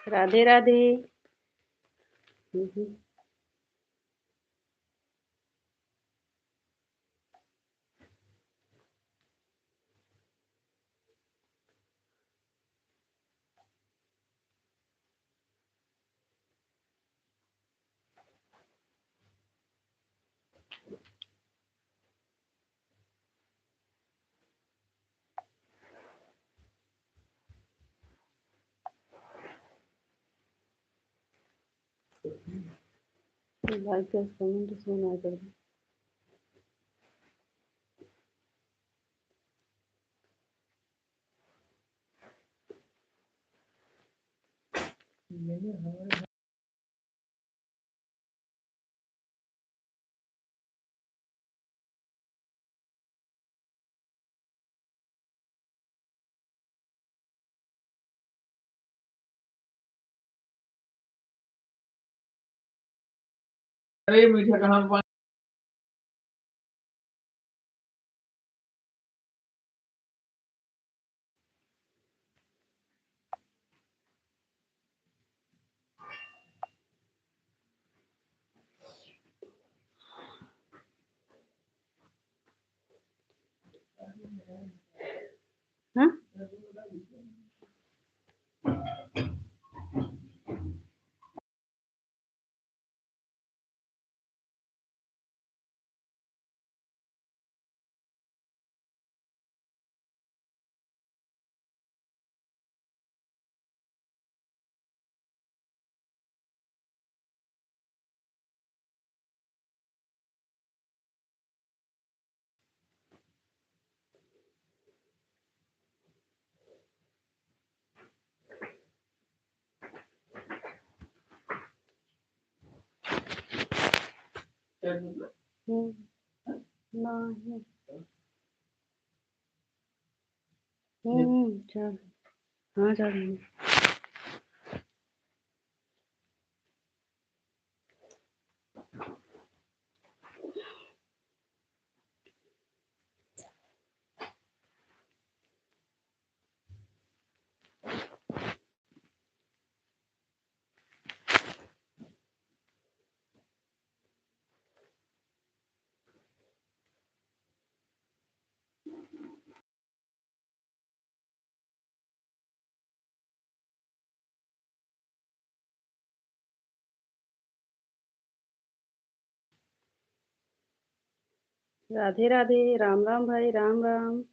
Radhe Radhe. Like comment सुना कर अरे मीठा कहाँ पानी। हाँ नहीं चल हाँ चल राधे राधे। राम राम भाई, राम राम।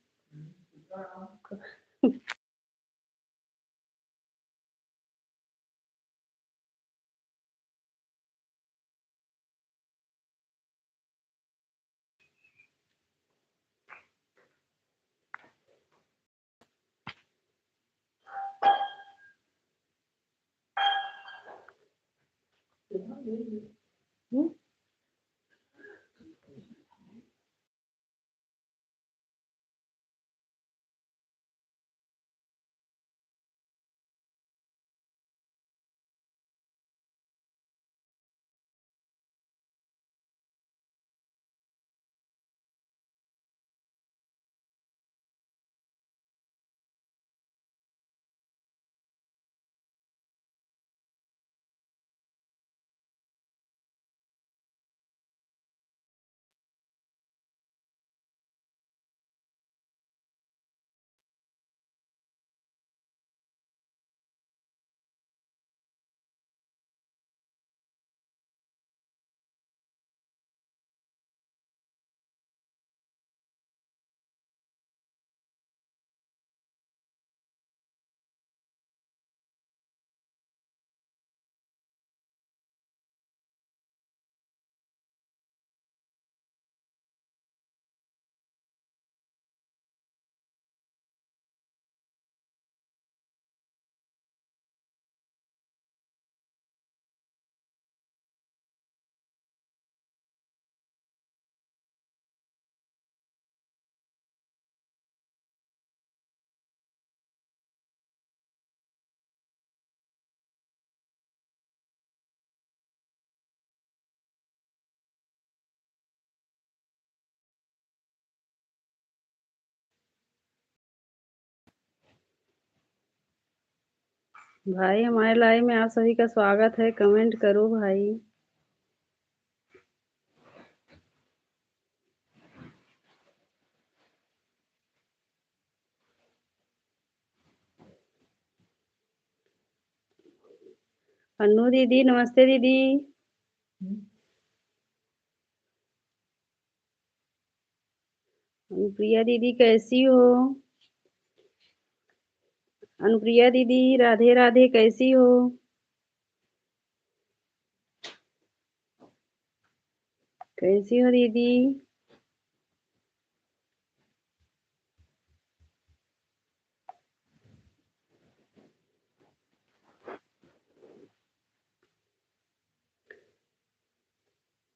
भाई हमारे लाइव में आप सभी का स्वागत है। कमेंट करो भाई। अन्नू दीदी नमस्ते दीदी। अनुप्रिया दीदी कैसी हो? अनुप्रिया दीदी राधे राधे कैसी हो? कैसी हो दीदी?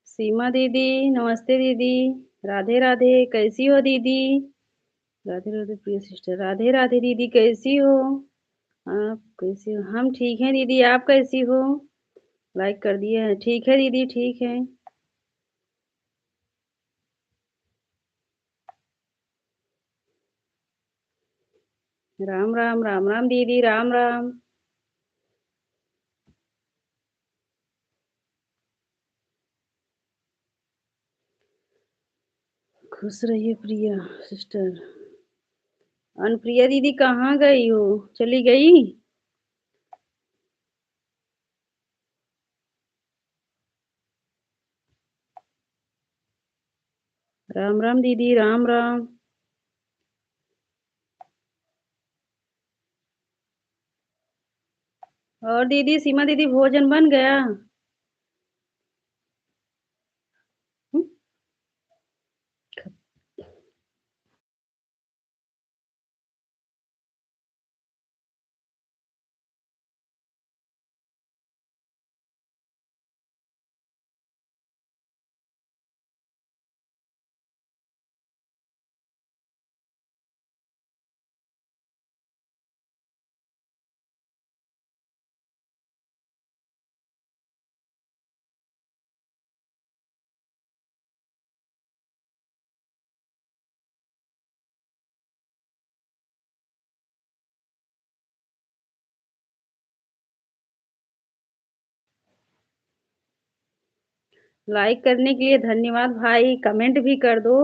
सीमा दीदी नमस्ते दीदी। राधे राधे कैसी हो दीदी? राधे राधे प्रिय सिस्टर। राधे राधे दीदी कैसी हो? आप कैसी हो? हम ठीक हैं दीदी, आप कैसी हो? लाइक कर दिए हैं। ठीक है दीदी, ठीक है। राम राम राम राम दीदी, राम राम। खुश रहिए प्रिया सिस्टर। अनुप्रिया दीदी कहाँ गई हो? चली गई? राम राम दीदी, राम राम। और दीदी सीमा दीदी भोजन बन गया? हम्म? लाइक करने के लिए धन्यवाद भाई। कमेंट भी कर दो।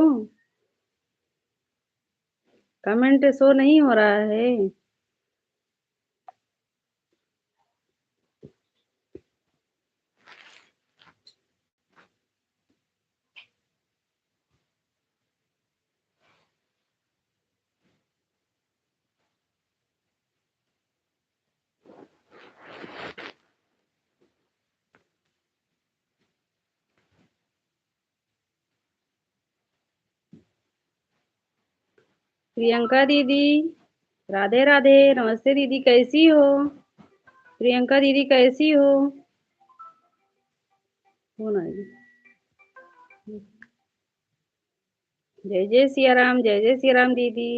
कमेंट शो नहीं हो रहा है। प्रियंका दीदी राधे राधे नमस्ते दीदी, कैसी हो? प्रियंका दीदी कैसी हो? कौन आएगी? जय जय सिया राम, जय जय सिया राम दीदी।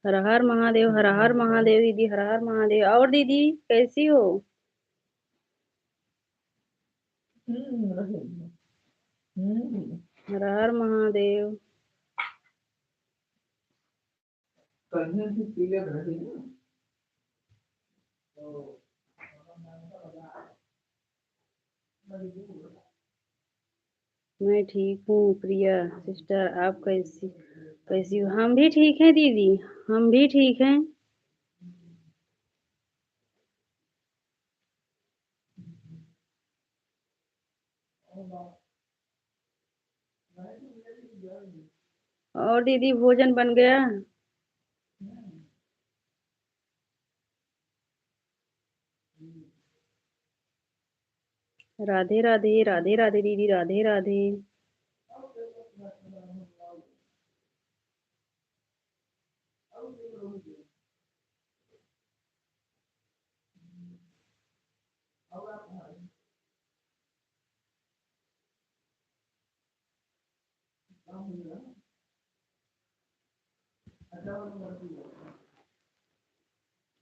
हर हर महादेव, हर हर महादेव दीदी, हर हर महादेव। और दीदी कैसी हो? हर हर महादेव। मैं ठीक हूँ प्रिया सिस्टर, आप कैसी कैसी हो? हम भी ठीक हैं दीदी, हम भी ठीक हैं। और दीदी भोजन बन गया? राधे राधे, राधे राधे दीदी, राधे राधे।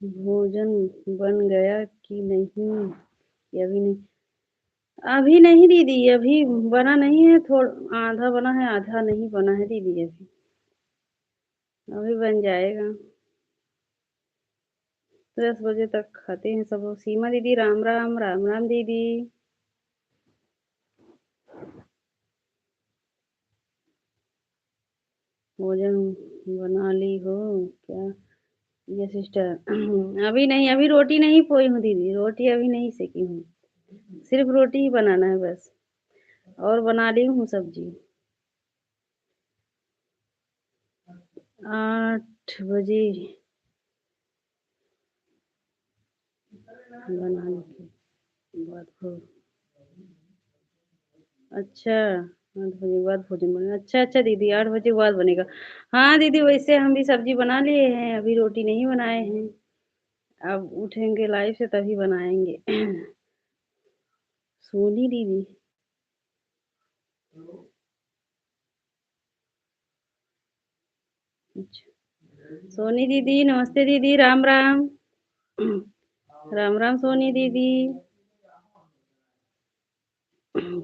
भोजन बन गया कि नहीं? ये अभी नहीं। अभी नहीं दीदी, अभी बना नहीं है, आधा बना है, आधा नहीं बना है दीदी अभी। अभी बन जाएगा। 10 बजे तक खाते हैं सब लोग। सीमा दीदी राम राम, राम राम दीदी। भोजन बना ली हो क्या ये सिस्टर? अभी नहीं, अभी रोटी नहीं पोई हूँ दीदी, रोटी अभी नहीं सेकी हूँ। सिर्फ रोटी ही बनाना है बस, और बना ली हूँ सब्जी। 8 बजे बनाने के बाद अच्छा, 8 बजे के बाद भोजन बनेगा। अच्छा अच्छा दीदी, 8 बजे के बाद बनेगा। हाँ दीदी, वैसे हम भी सब्जी बना लिए हैं, अभी रोटी नहीं बनाए हैं। अब उठेंगे लाइव से तभी बनाएंगे। सोनी दीदी, अच्छा सोनी दीदी नमस्ते दीदी, राम राम। राम राम सोनी दीदी।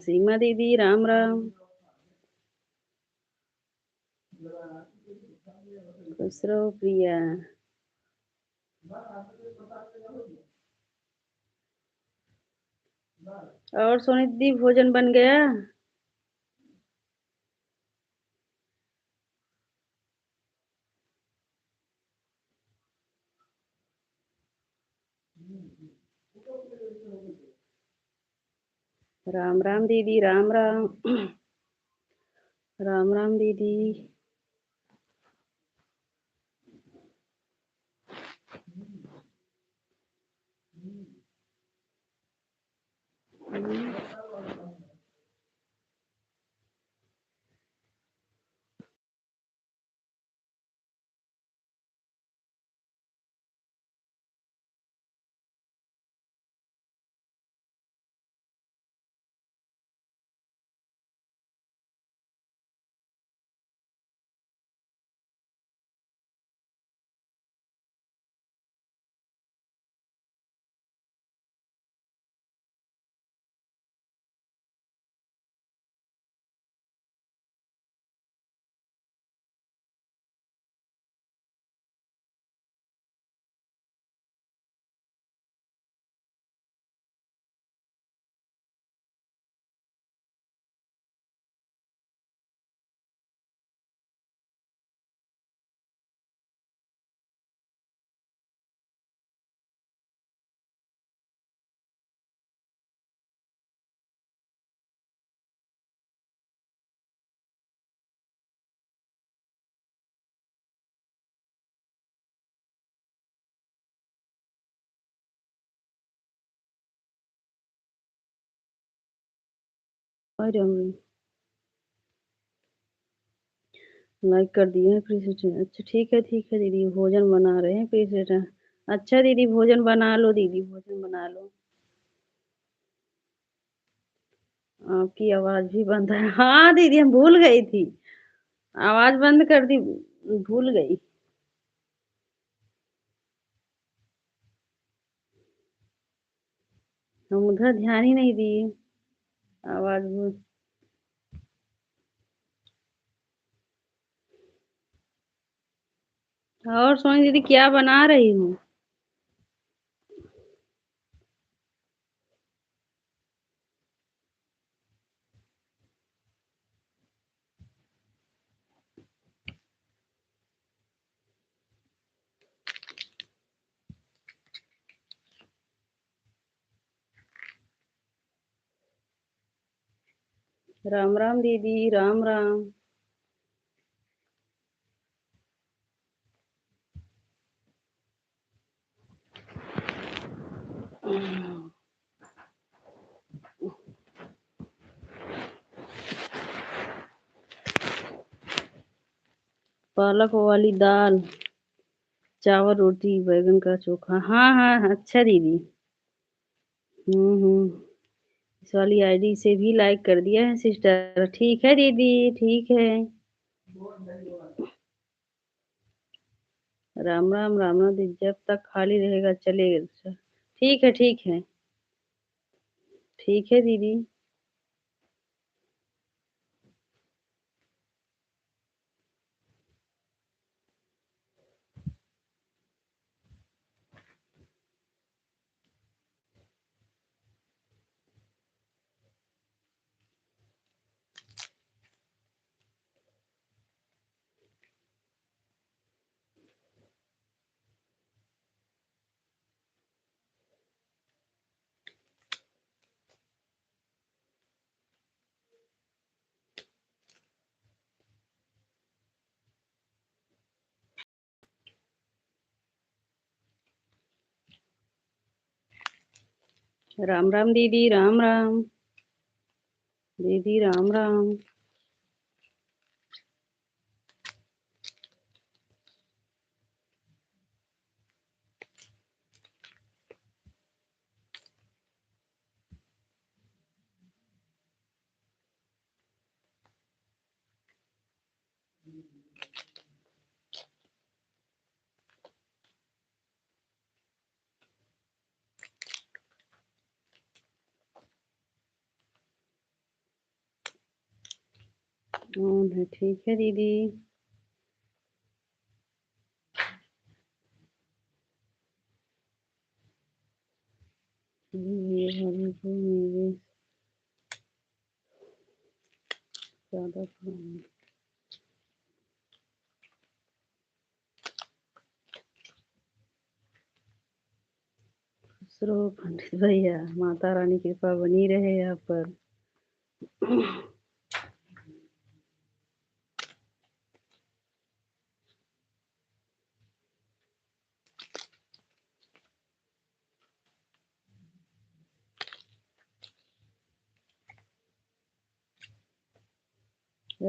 सीमा दीदी राम राम। खुश रहो प्रिया। और सोनी दीदी भोजन बन गया? राम राम दीदी, राम राम। राम राम दीदी। और लाइक कर दिए हैं प्रीसेट। अच्छा ठीक है दीदी, भोजन बना रहे हैं प्रीसेट। अच्छा दीदी, भोजन बना लो दीदी, भोजन बना लो। आपकी आवाज भी बंद है। हाँ दीदी, हम भूल गई थी, आवाज बंद कर दी, भूल गई। हम उधर ध्यान ही नहीं दिए, आवाज भूल। और सोनी दीदी क्या बना रही हूँ? राम राम दीदी, राम राम। पालक वाली दाल, चावल, रोटी, बैगन का चोखा। हाँ हाँ, अच्छा दीदी। इस वाली आईडी से भी लाइक कर दिया है सिस्टर। ठीक है दीदी, ठीक है। राम राम, राम राम दीदी, जब तक खाली रहेगा चलेगा। ठीक है ठीक है। ठीक। ठीक है दीदी। राम राम दीदी, राम राम दीदी, राम राम। ठीक है दीदी। ये वाली को मेरे ज्यादा पुरानी। खुश रहो पंडित भैया, माता रानी की कृपा बनी रहे आप पर।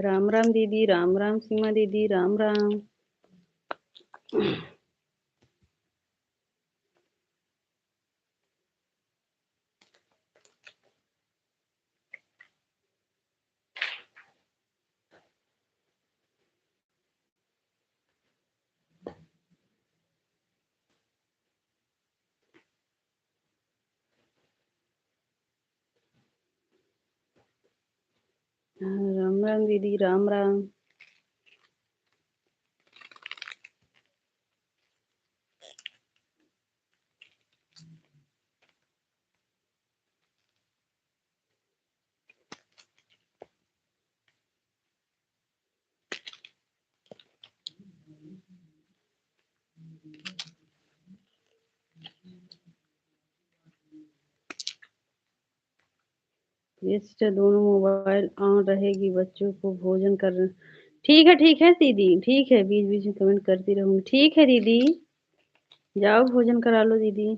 राम राम दीदी, राम राम सीमा दीदी, राम राम। राम राम दीदी, राम राम। ये सिस्टर, दोनों मोबाइल ऑन रहेगी, बच्चों को भोजन कर। ठीक है दीदी, ठीक है। बीच बीच में कमेंट करती रहूंगी। ठीक है दीदी, जाओ भोजन करा लो दीदी।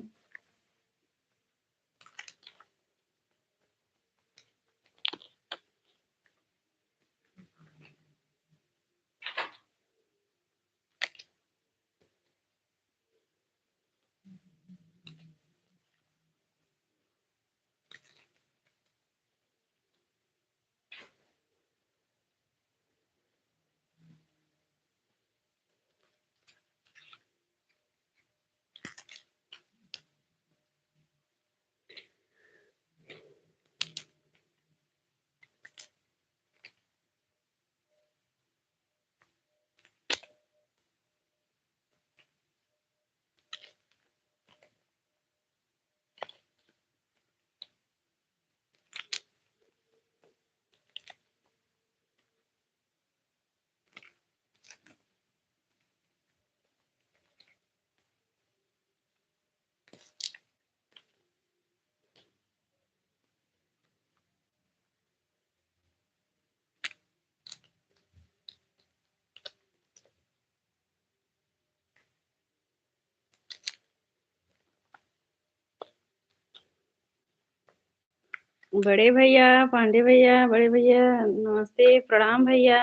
बड़े भैया, पांडे भैया, बड़े भैया नमस्ते, प्रणाम भैया।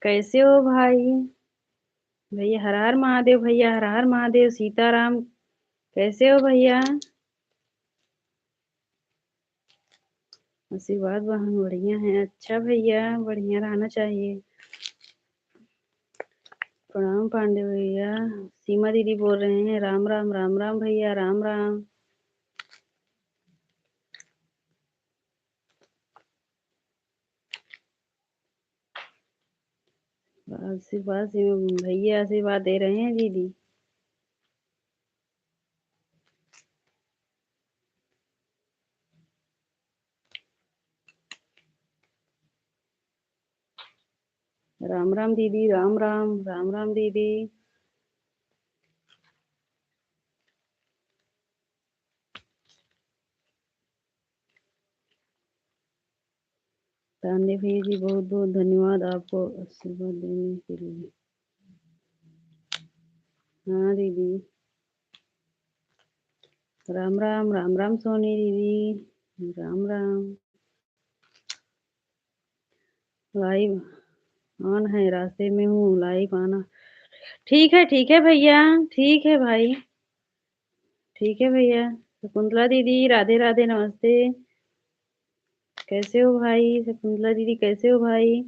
कैसे हो भाई? भैया हर हर महादेव, भैया हर हर महादेव, सीताराम। कैसे हो भैया? आशीर्वाद बहन बढ़िया है। अच्छा भैया, बढ़िया रहना चाहिए। प्रणाम पांडे भैया। सीमा दीदी बोल रहे हैं। राम राम, राम राम भैया, राम राम। आशीर्वाद से भैया आशीर्वाद दे रहे हैं दीदी। राम राम दीदी, राम राम, राम राम दीदी। तान्या भैया जी बहुत बहुत धन्यवाद आपको आशीर्वाद देने के लिए। हाँ दीदी। राम राम, राम राम सोनी दीदी, राम राम। लाइव ऑन है, रास्ते में हूँ, लाइव आना। ठीक है भैया, ठीक है भाई, ठीक है भैया। शकुंतला दीदी राधे राधे, नमस्ते। कैसे हो भाई? शकुंतला दीदी कैसे हो भाई?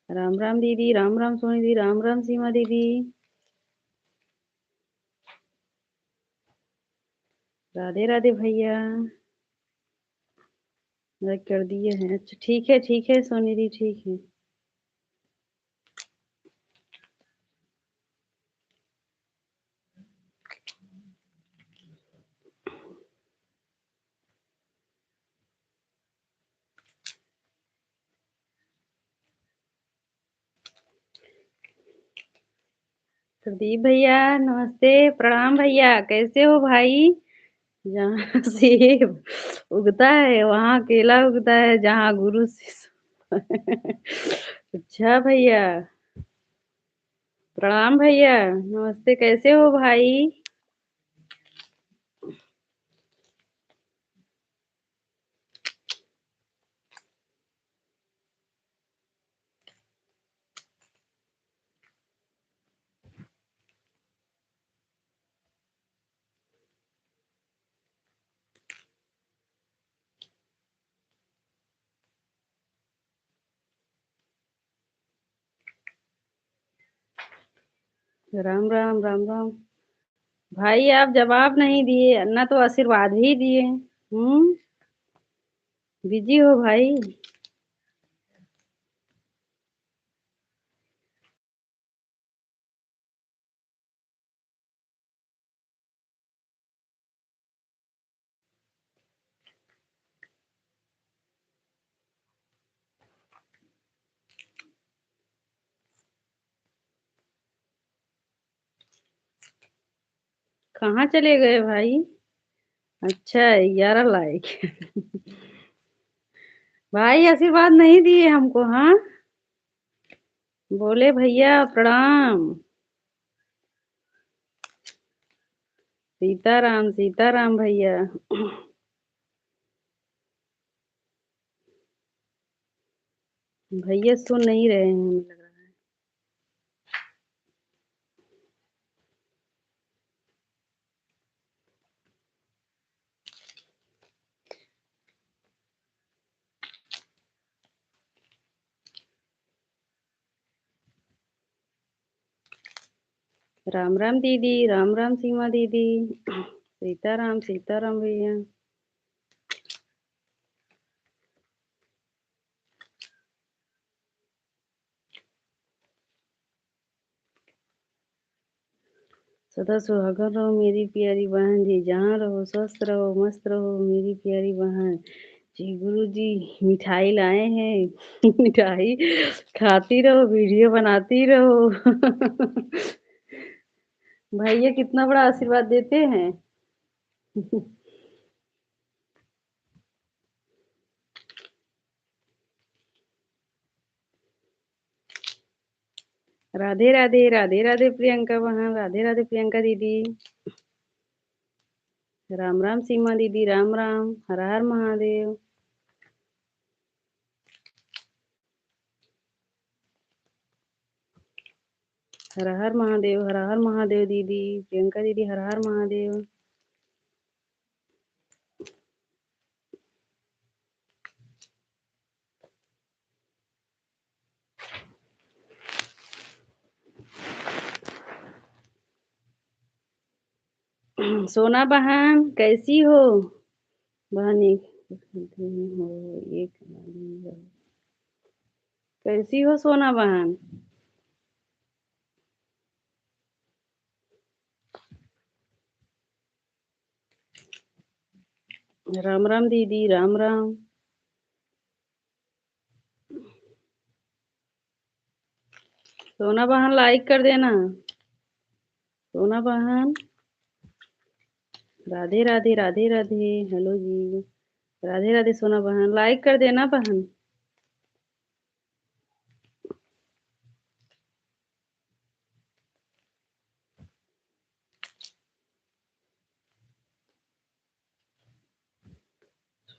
राम राम दीदी, राम राम सोनी दीदी, राम राम सीमा दीदी। राधे राधे भैया। लाइक कर दिए हैं। अच्छा ठीक है सोनी दी, ठीक है। प्रदीप भैया नमस्ते, प्रणाम भैया, कैसे हो भाई? जहाँ सेब उगता है वहाँ केला उगता है, जहाँ गुरु अच्छा भैया, प्रणाम भैया, नमस्ते, कैसे हो भाई? राम राम, राम राम। भाई आप जवाब नहीं दिए ना, तो आशीर्वाद ही दिए। बिजी हो भाई? कहाँ चले गए भाई? अच्छा 11 लाइक। भाई आशीर्वाद नहीं दिए हमको, हाँ? बोले भैया प्रणाम। सीताराम सीताराम भैया। भैया सुन नहीं रहे हैं, हमें लग रहा है। राम राम दीदी, राम राम सीमा दीदी। सीताराम सीताराम भैया। सदा सुहागन रहो मेरी प्यारी बहन जी, जहाँ रहो स्वस्थ रहो मस्त रहो मेरी प्यारी बहन जी। गुरु जी मिठाई लाए हैं। मिठाई खाती रहो, वीडियो बनाती रहो। भैया कितना बड़ा आशीर्वाद देते हैं। राधे राधे, राधे राधे प्रियंका बहन, राधे राधे प्रियंका दीदी। राम राम सीमा दीदी, राम राम, हर हर महादेव। हर हर महादेव, हर हर महादेव दीदी, प्रियंका दीदी, हर हर महादेव। सोना बहन कैसी हो? बहन एक हो एक कैसी हो सोना बहन? राम राम दीदी, राम राम। सोना बहन लाइक कर देना। सोना बहन, राधे राधे, राधे राधे। हेलो जी, राधे राधे। सोना बहन लाइक कर देना बहन।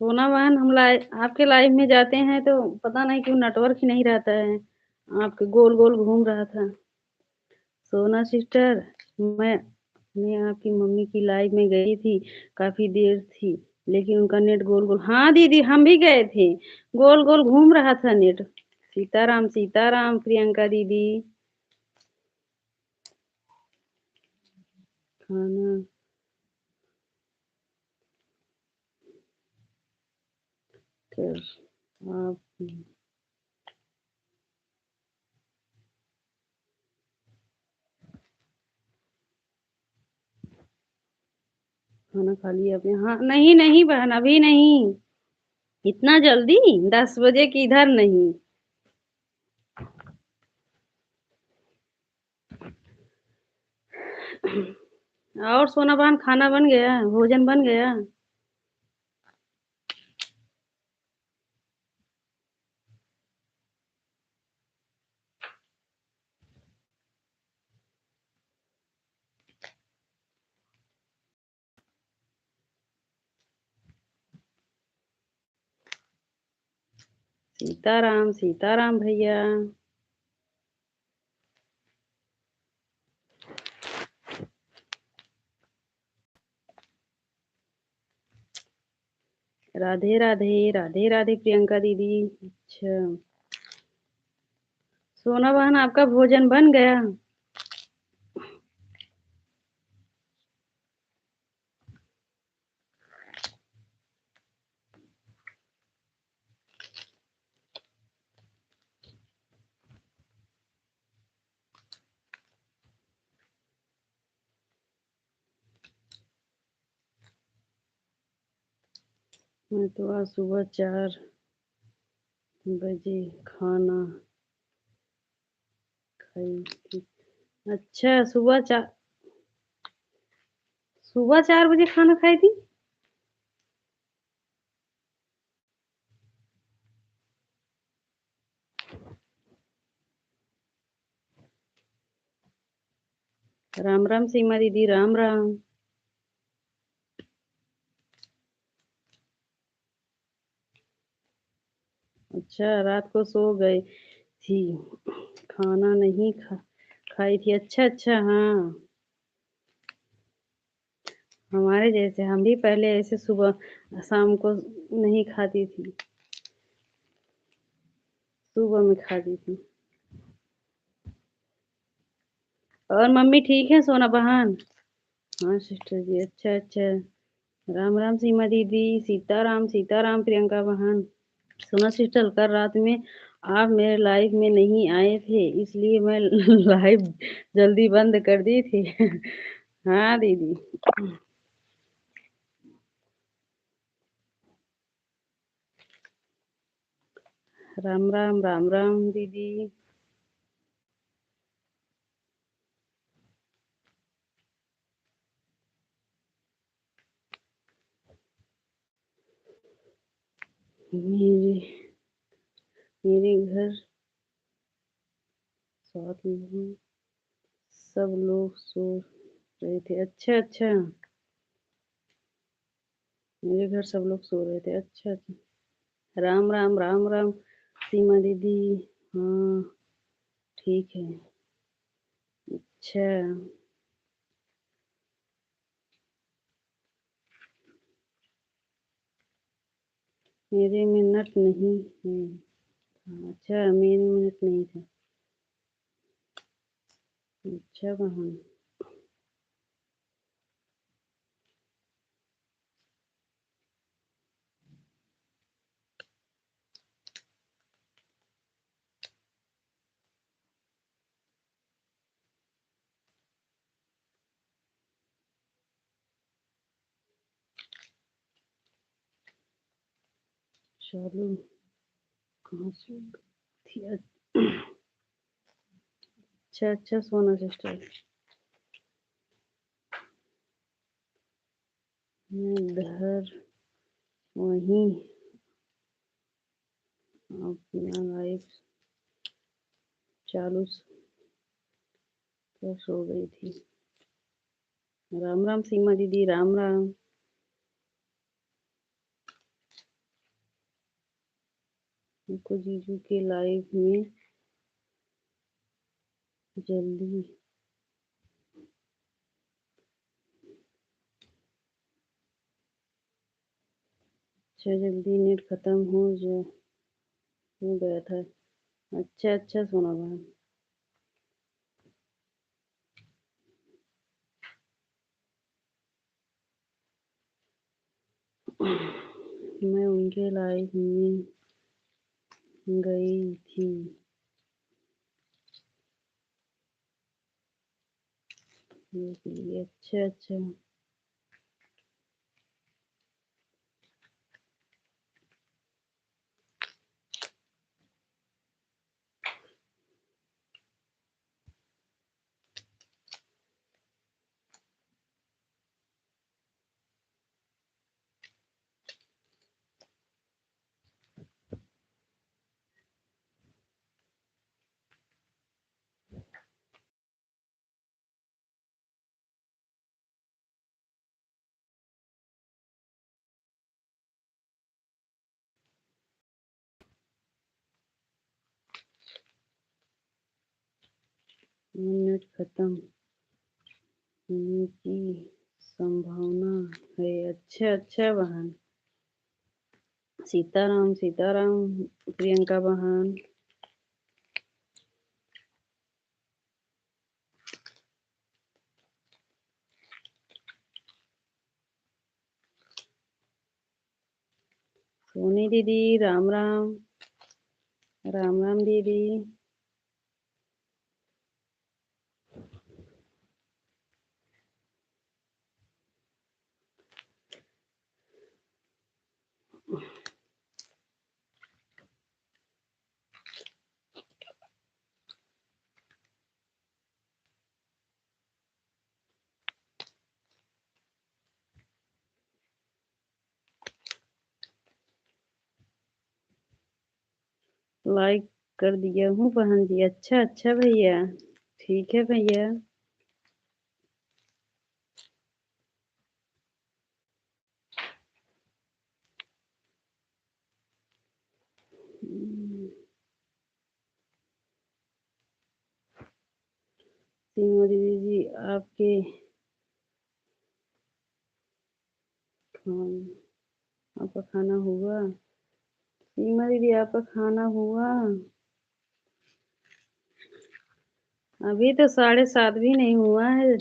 सोना बहन, हम आपके लाइव में जाते हैं तो पता नहीं क्यों नेटवर्क ही नहीं रहता है। आपके गोल गोल घूम रहा था। सोना सिस्टर, मैं आपकी मम्मी की लाइव में गई थी, काफी देर थी, लेकिन उनका नेट गोल गोल। हाँ दीदी, हम भी गए थे, गोल गोल घूम रहा था नेट। सीताराम सीताराम प्रियंका दीदी। खाना कर आप खाना खा लिया आपने? हाँ, नहीं नहीं बहन, अभी नहीं। इतना जल्दी? 10 बजे की इधर नहीं। और सोना बहन, खाना बन गया? भोजन बन गया? सीताराम सीताराम भैया। राधे राधे, राधे राधे प्रियंका दीदी। अच्छा, सोना बहन आपका भोजन बन गया? मैं तो आज सुबह 4 बजे खाना खाई थी। अच्छा, सुबह 4 बजे खाना खाई थी? राम राम सीमा दीदी, राम राम। अच्छा, रात को सो गई थी, खाना नहीं खाई थी। अच्छा अच्छा, हाँ, हमारे जैसे। हम भी पहले ऐसे सुबह शाम को नहीं खाती थी, सुबह में खाती थी। और मम्मी ठीक है सोना बहन? हाँ सिस्टर जी, अच्छा अच्छा। राम राम सीमा दीदी, सीताराम सीताराम प्रियंका बहन। सुना सिस्टर, कल रात में आप मेरे लाइव में नहीं आए थे, इसलिए मैं लाइव जल्दी बंद कर दी थी। हाँ दीदी। राम राम, राम राम दीदी। मेरे मेरे घर 7 लोग, सब लोग सो रहे थे। अच्छा अच्छा, मेरे घर सब लोग सो रहे थे। अच्छा अच्छा। राम राम, राम राम सीमा दीदी। हाँ, ठीक है। अच्छा, मेरे मिनट नहीं है। अच्छा, मेरे मिनट नहीं था। अच्छा बहन। चालू कहाँ से थी? अच्छा सोना सिस्टर, मैं इधर वहीं अपना लाइफ चालू कर सो गई थी। राम राम सीमा दीदी, राम राम। मुझको जीजू के लाइफ में जल्दी जल्दी नेट खत्म हो गया था। अच्छा सोना बहन, मैं उनके लाइफ में गई थी। अच्छा नेट खत्म होने की संभावना है। अच्छा बहन, सीताराम प्रियंका बहन। सोनी दीदी, राम राम दीदी। लाइक कर दिया हूँ बहन जी। अच्छा भैया, ठीक है भैया। सीमा दीदी जी, आपका खाना हुआ? सीमा दीदी, आपका खाना हुआ? अभी तो 7:30 भी नहीं हुआ है।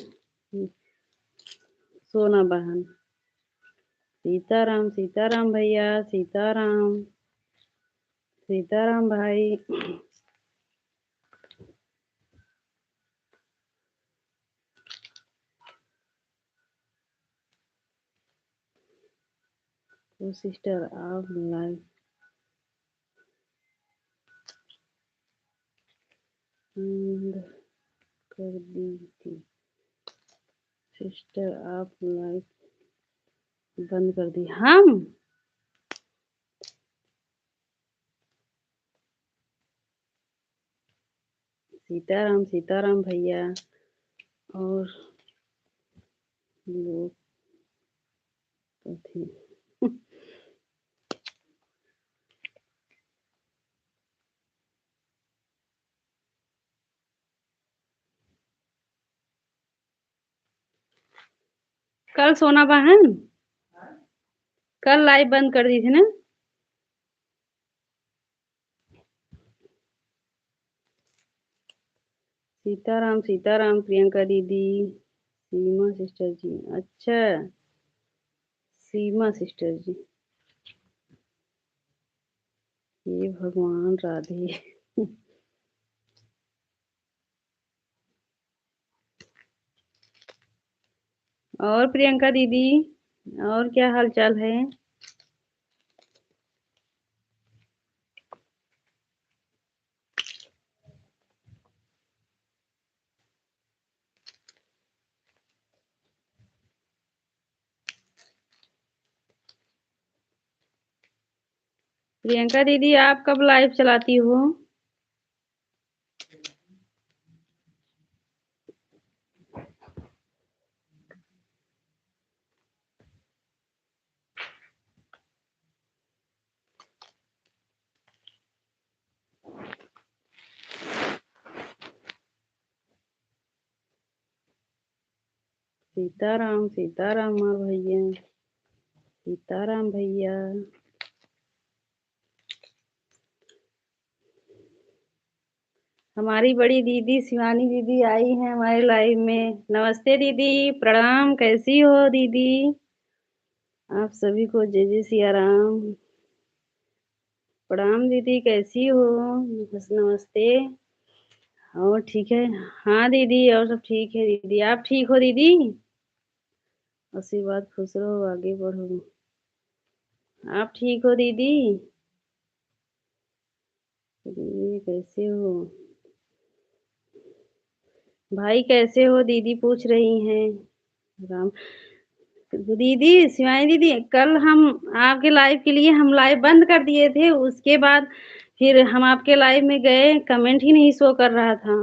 सोना बहन, सीताराम भैया, सीताराम भाई। तो सिस्टर आप लाइक बंद कर दी थी। सिस्टर आप लाइक बंद कर दी। हम सीताराम भैया और लोग तो थे। कल सोना बहन, कल लाइव बंद कर दी थी ना? सीताराम प्रियंका दीदी, सीमा सिस्टर जी। अच्छा, सीमा सिस्टर जी, ये भगवान राधे। और प्रियंका दीदी, और क्या हाल चाल है? प्रियंका दीदी आप कब लाइव चलाती हो? सीताराम सीताराम माँ भैया, सीताराम भैया। हमारी बड़ी दीदी शिवानी दीदी आई हैं हमारे लाइव में। नमस्ते दीदी, प्रणाम, कैसी हो दीदी? आप सभी को जय जय सिया राम। प्रणाम दीदी, कैसी हो? बस नमस्ते। और ठीक है? हाँ दीदी, और सब ठीक है दीदी। आप ठीक हो दीदी? आशीर्वाद, खुश रहो, आगे बढ़ो। आप ठीक हो दीदी? दीदी कैसे हो? भाई कैसे हो दीदी पूछ रही हैं। राम दीदी, शिवानी दीदी, कल हम आपके लाइव के लिए हम लाइव बंद कर दिए थे। उसके बाद फिर हम आपके लाइव में गए, कमेंट ही नहीं शो कर रहा था।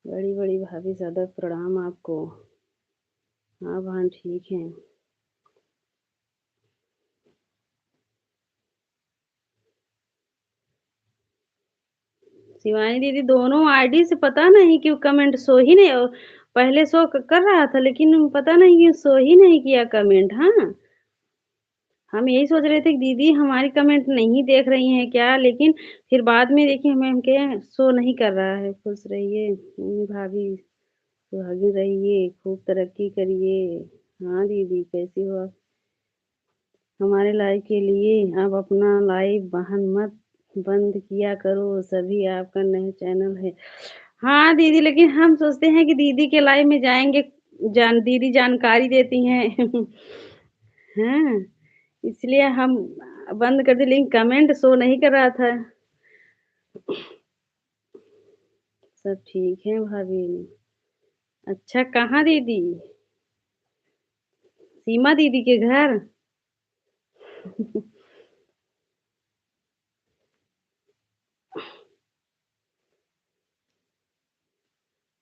बड़ी बड़ी भाभी ज्यादा प्रणाम आपको। हाँ बहन ठीक है। शिवानी दीदी दोनों आईडी से पता नहीं क्यों कमेंट शो ही नहीं, पहले शो कर रहा था लेकिन पता नहीं क्यों शो ही नहीं किया कमेंट। हाँ, हम यही सोच रहे थे कि दीदी हमारी कमेंट नहीं देख रही हैं क्या, लेकिन फिर बाद में देखिए हमें के शो नहीं कर रहा है। खुश रहिए भाभी, सुहागी रहिए, खूब तरक्की करिए। हाँ दीदी कैसी हो आप? हमारे लाइव के लिए आप अपना लाइव बहन मत बंद किया करो, सभी आपका नया चैनल है। हाँ दीदी, लेकिन हम सोचते हैं कि दीदी के लाइव में जाएंगे, दीदी जानकारी देती हैं। हाँ, इसलिए हम बंद कर दिए, लेकिन कमेंट शो नहीं कर रहा था। सब ठीक है भाभी। अच्छा, कहाँ दीदी? सीमा दीदी के घर?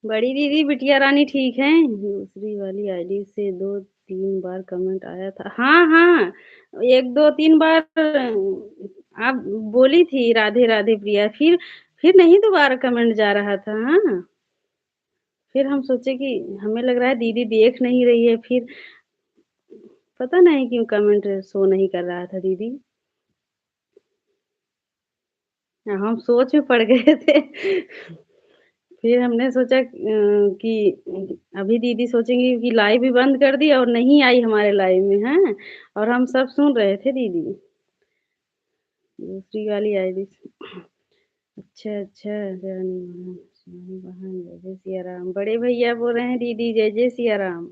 बड़ी दीदी बिटिया रानी ठीक है? दूसरी वाली आईडी से 2-3 बार कमेंट आया था। हाँ हाँ, 1-2-3 बार आप बोली थी राधे राधे प्रिया, फिर नहीं दोबारा कमेंट जा रहा था। हाँ, फिर हम सोचे कि हमें लग रहा है दीदी देख नहीं रही है, फिर पता नहीं क्यों कमेंट शो नहीं कर रहा था दीदी। हम सोच में पड़ गए थे। फिर हमने सोचा कि अभी दीदी सोचेंगी कि लाइव भी बंद कर दी और नहीं आई हमारे लाइव में। हैं, और हम सब सुन रहे थे दीदी दूसरी वाली आईडी से। अच्छा अच्छा, रानी बहन, रानी बहन, जय जय सिया राम। बड़े भैया बोल रहे हैं दीदी जय जय सिया राम।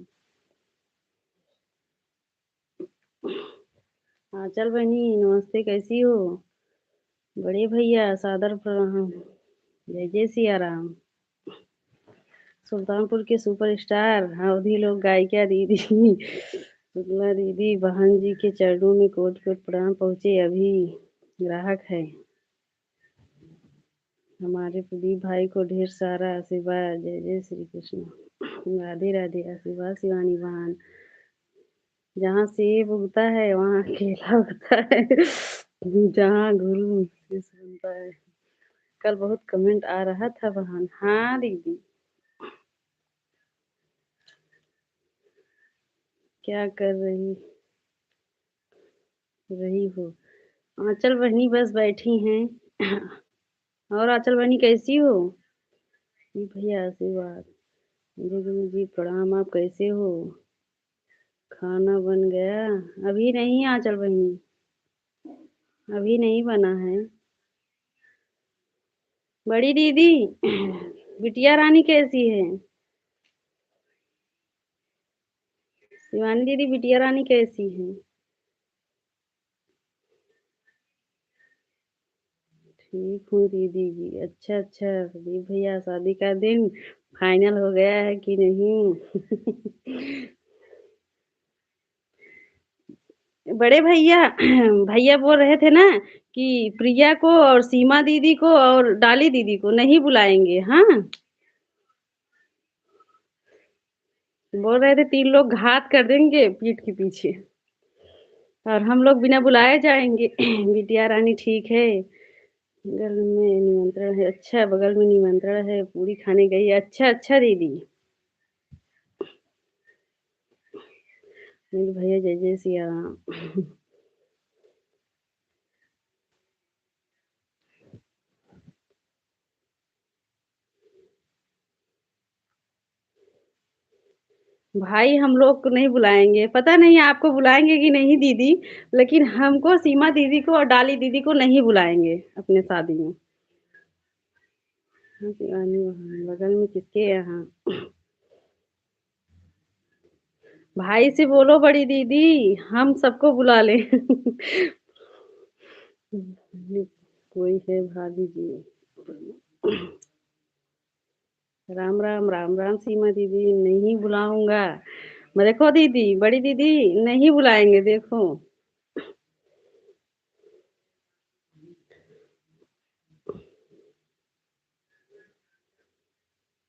हाँ चल बहनी नमस्ते, कैसी हो? बड़े भैया सादर प्रणाम, जय जय सिया राम। सुल्तानपुर के सुपरस्टार अवधी लोक गायिका दीदी शुक्ला दीदी बहन जी के चरणों में कोट कोट प्रणाम पहुँचे अभी ग्राहक है। हमारे प्रदीप भाई को ढेर सारा आशीर्वाद, जय जय श्री कृष्ण। राधे राधे, आशीर्वाद शिवानी बहन। जहाँ सेब उगता है वहाँ केला उगता है। जहाँ गुरु से सुनता है। कल बहुत कमेंट आ रहा था बहन। हाँ दीदी, क्या कर रही हो? आंचल बहनी बस बैठी हैं। और आंचल बहनी कैसी हो? जी भैया आशीर्वाद, मेरे गुरु जी प्रणाम। आप कैसे हो? खाना बन गया? अभी नहीं आंचल बहनी, अभी नहीं बना है। बड़ी दीदी बिटिया रानी कैसी है? शिवानी दीदी बिटिया रानी कैसी है? ठीक हूँ दीदी जी। अच्छा अच्छा, प्रदीप भैया शादी का दिन फाइनल हो गया है कि नहीं? बड़े भैया भैया बोल रहे थे ना कि प्रिया को और सीमा दीदी को और डाली दीदी को नहीं बुलाएंगे। हाँ, बोल रहे थे 3 लोग घात कर देंगे पीठ के पीछे और हम लोग बिना बुलाए जाएंगे। बिटिया रानी ठीक है, बगल में निमंत्रण है। अच्छा, बगल में निमंत्रण है, पूरी खाने गई है। अच्छा अच्छा दीदी। मेरे भैया जय जय सिया राम। भाई हम लोग को नहीं बुलाएंगे, पता नहीं आपको बुलाएंगे कि नहीं दीदी, लेकिन हमको सीमा दीदी को और डाली दीदी को नहीं बुलाएंगे अपने शादी में। हाँ, शिवानी वहाँ, बगल में किसके यहाँ? भाई से बोलो बड़ी दीदी हम सबको बुला ले। कोई है भाभी जी। राम राम राम राम सीमा दीदी, नहीं बुलाऊंगा मैं। देखो दीदी, बड़ी दीदी नहीं बुलाएंगे, देखो।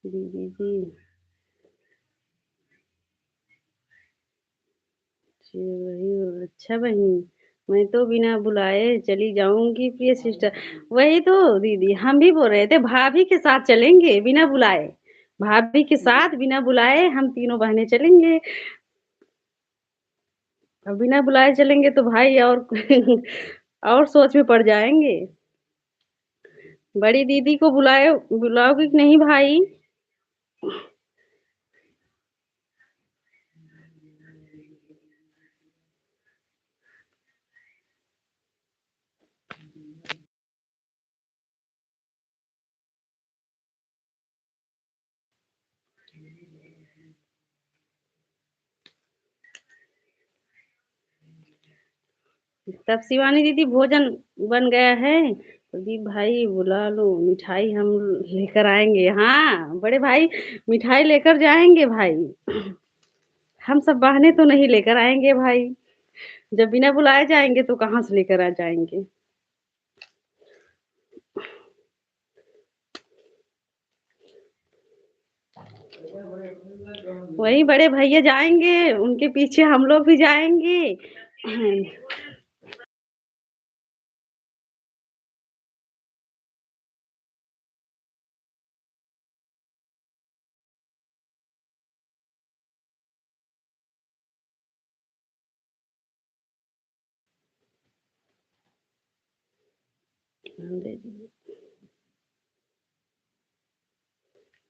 दीदी जी जी, वही। अच्छा बहनी, मैं तो बिना बुलाए चली जाऊंगी प्रिय सिस्टर। वही तो दीदी, हम भी बोल रहे थे भाभी के साथ चलेंगे बिना बुलाए। भाभी के साथ बिना बुलाए हम तीनों बहनें चलेंगे। अब बिना बुलाए चलेंगे तो भाई और और सोच में पड़ जाएंगे। बड़ी दीदी को बुलाए, बुलाओगे कि नहीं भाई? तब शिवानी दीदी भोजन बन गया है, प्रदीप भाई बुला लो, मिठाई हम लेकर आएंगे। हाँ बड़े भाई, मिठाई लेकर जाएंगे भाई। हम सब बहाने तो नहीं लेकर आएंगे भाई, जब बिना बुलाए जाएंगे तो कहाँ से लेकर आ जाएंगे। वही बड़े भैया जाएंगे, उनके पीछे हम लोग भी जाएंगे।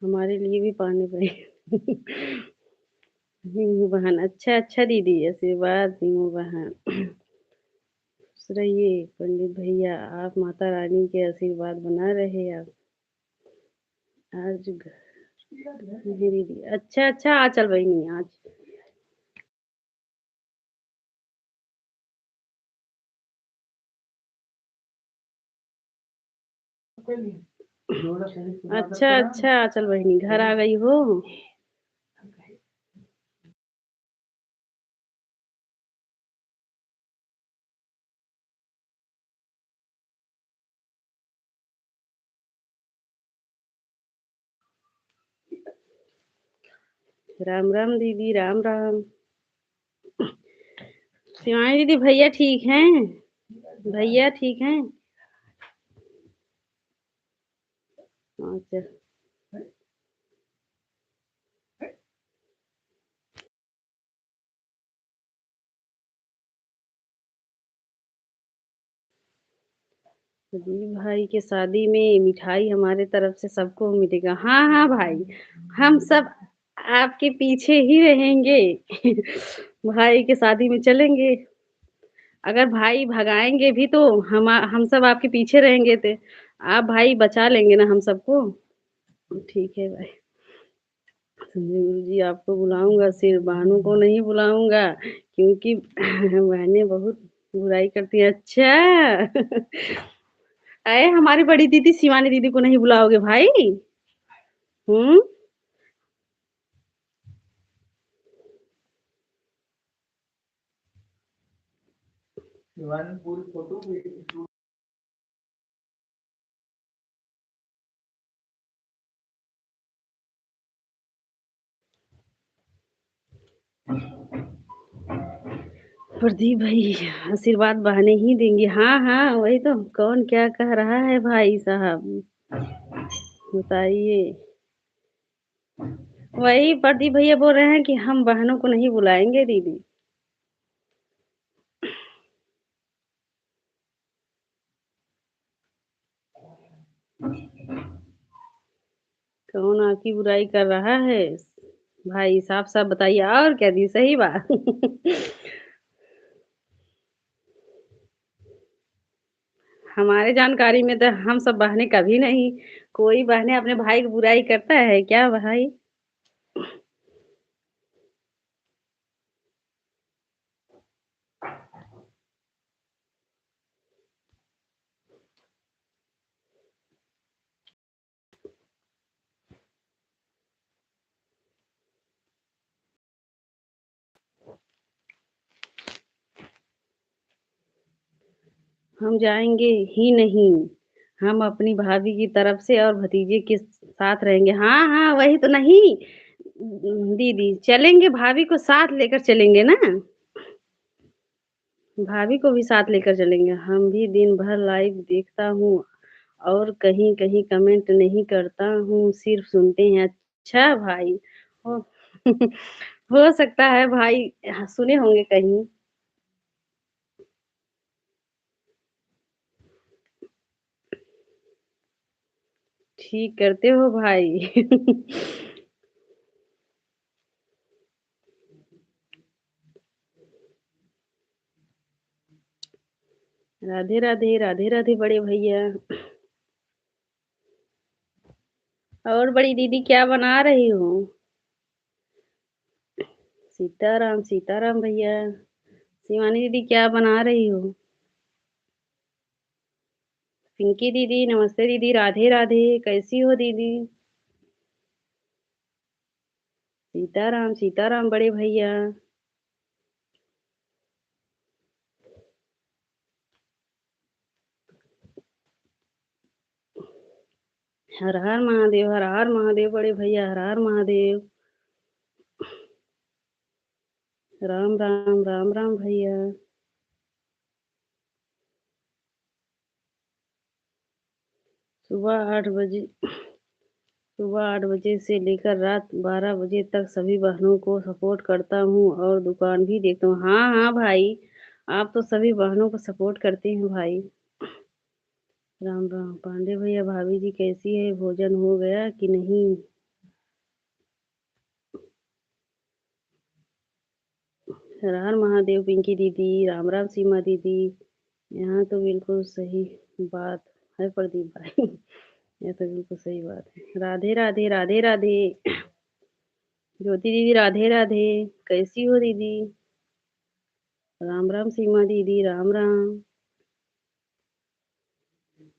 हमारे लिए भी पानी पड़े। नीमू बहन, अच्छा अच्छा दीदी, आशीर्वाद नीमू बहन। खुश रहिए पंडित भैया, आप माता रानी के आशीर्वाद बना रहे आप। आज दीदी, अच्छा अच्छा आ चल बहनी आज। अच्छा अच्छा आ चल बहनी, घर आ गई हो। राम राम दीदी, राम राम। शिवानी दीदी भैया ठीक हैं? भैया ठीक हैं? अच्छा, प्रदीप भाई के शादी में मिठाई हमारे तरफ से सबको मिलेगा। हाँ हाँ भाई, हम सब आपके पीछे ही रहेंगे। भाई के शादी में चलेंगे। अगर भाई भगाएंगे भी तो हम सब आपके पीछे रहेंगे थे। आप भाई बचा लेंगे ना हम सबको। ठीक है भाई। संजय गुरु जी आपको बुलाऊंगा, सिर्फ बहनों को नहीं बुलाऊंगा, क्योंकि बहनें बहुत बुराई करती हैं। अच्छा। अरे हमारी बड़ी दीदी शिवानी दीदी को नहीं बुलाओगे भाई? हम्म। शिवानी पूरी फोटो वीडियो प्रदीप भाई आशीर्वाद बहाने ही देंगे। हाँ हाँ, वही तो। कौन क्या कह रहा है भाई साहब, बताइए। वही प्रदीप भैया बोल रहे हैं कि हम बहनों को नहीं बुलाएंगे दीदी। कौन आपकी बुराई कर रहा है भाई? साफ साफ बताइए। और क्या दी, सही बात। हमारे जानकारी में तो हम सब बहनें कभी नहीं, कोई बहनें अपने भाई की बुराई करता है क्या भाई? हम जाएंगे ही नहीं। हम अपनी भाभी की तरफ से और भतीजे के साथ रहेंगे। हाँ हाँ, वही तो। नहीं दीदी, चलेंगे, भाभी को साथ लेकर चलेंगे ना। भाभी को भी साथ लेकर चलेंगे। हम भी दिन भर लाइव देखता हूँ और कहीं कहीं कमेंट नहीं करता हूँ, सिर्फ सुनते हैं। अच्छा भाई। हो, हो सकता है भाई, सुने होंगे कहीं। ठीक करते हो भाई। राधे राधे, राधे राधे बड़े भैया। और बड़ी दीदी क्या बना रही हो? सीताराम सीताराम भैया। शिवानी दीदी क्या बना रही हो? पिंकी दीदी नमस्ते दीदी, राधे राधे, कैसी हो दीदी? सीताराम सीताराम बड़े भैया। हर हर महादेव, हर हर महादेव बड़े भैया, हर हर महादेव। राम राम, राम राम भैया। सुबह 8 बजे, सुबह 8 बजे से लेकर रात 12 बजे तक सभी बहनों को सपोर्ट करता हूँ और दुकान भी देखता हूँ। हाँ हाँ भाई, आप तो सभी बहनों को सपोर्ट करते हैं भाई। राम राम पांडे भैया, भाभी जी कैसी है, भोजन हो गया कि नहीं? हर हर महादेव पिंकी दीदी, राम राम सीमा दीदी। यहाँ तो बिल्कुल सही बात है प्रदीप भाई। यह तो बिल्कुल सही बात है। राधे राधे, राधे राधे। ज्योति दीदी राधे राधे, कैसी हो दीदी? राम राम सीमा दीदी, राम राम।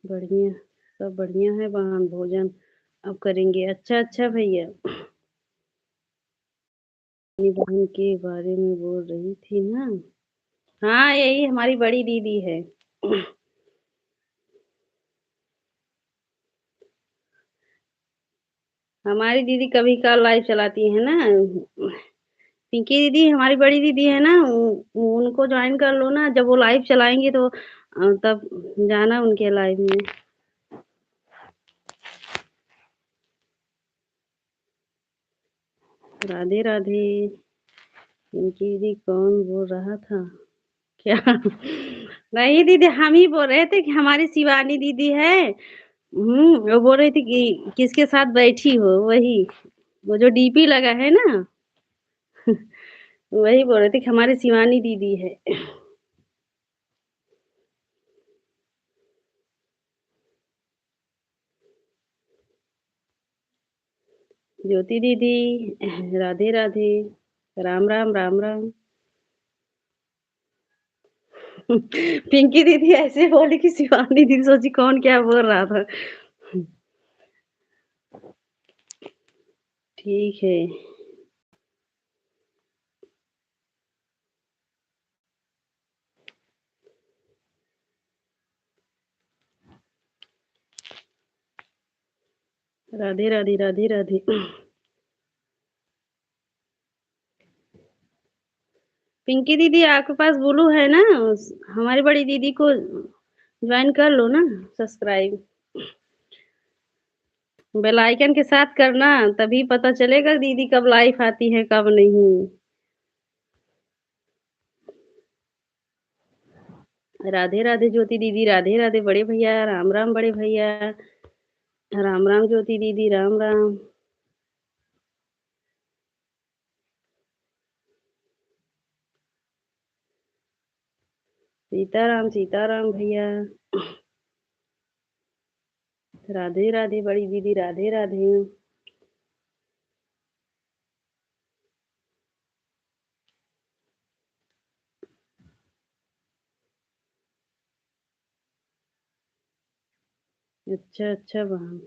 बढ़िया, सब बढ़िया है बहन। भोजन अब करेंगे। अच्छा अच्छा भैया, अपनी बहन के बारे में बोल रही थी ना? हाँ, यही हमारी बड़ी दीदी है। हमारी दीदी कभी का लाइव चलाती है ना। पिंकी दीदी हमारी बड़ी दीदी है ना, उनको ज्वाइन कर लो ना। जब वो लाइव चलाएंगी तो तब जाना उनके लाइव में। राधे राधे। पिंकी दीदी कौन बोल रहा था क्या? नहीं दीदी, हम ही बोल रहे थे कि हमारी शिवानी दीदी है। वो बोल रही थी कि किसके साथ बैठी हो, वही, वो जो डीपी लगा है ना। वही बोल रहे थे कि हमारी शिवानी दीदी है। ज्योति दीदी राधे राधे, राम राम, राम राम। पिंकी दीदी ऐसे बोली कि शिवानी दीदी सोची कौन क्या बोल रहा था। ठीक है। राधे राधे राधे राधे। पिंकी दीदी आपके पास ब्लू है ना? हमारी बड़ी दीदी को ज्वाइन कर लो ना, सब्सक्राइब। बेल आइकन के साथ करना, तभी पता चलेगा दीदी कब लाइव आती है कब नहीं। राधे राधे ज्योति दीदी, राधे राधे बड़े भैया, राम राम बड़े भैया, राम राम ज्योति दीदी, राम राम। सीताराम भैया। राधे राधे बड़ी दीदी, राधे राधे। अच्छा अच्छा बहन।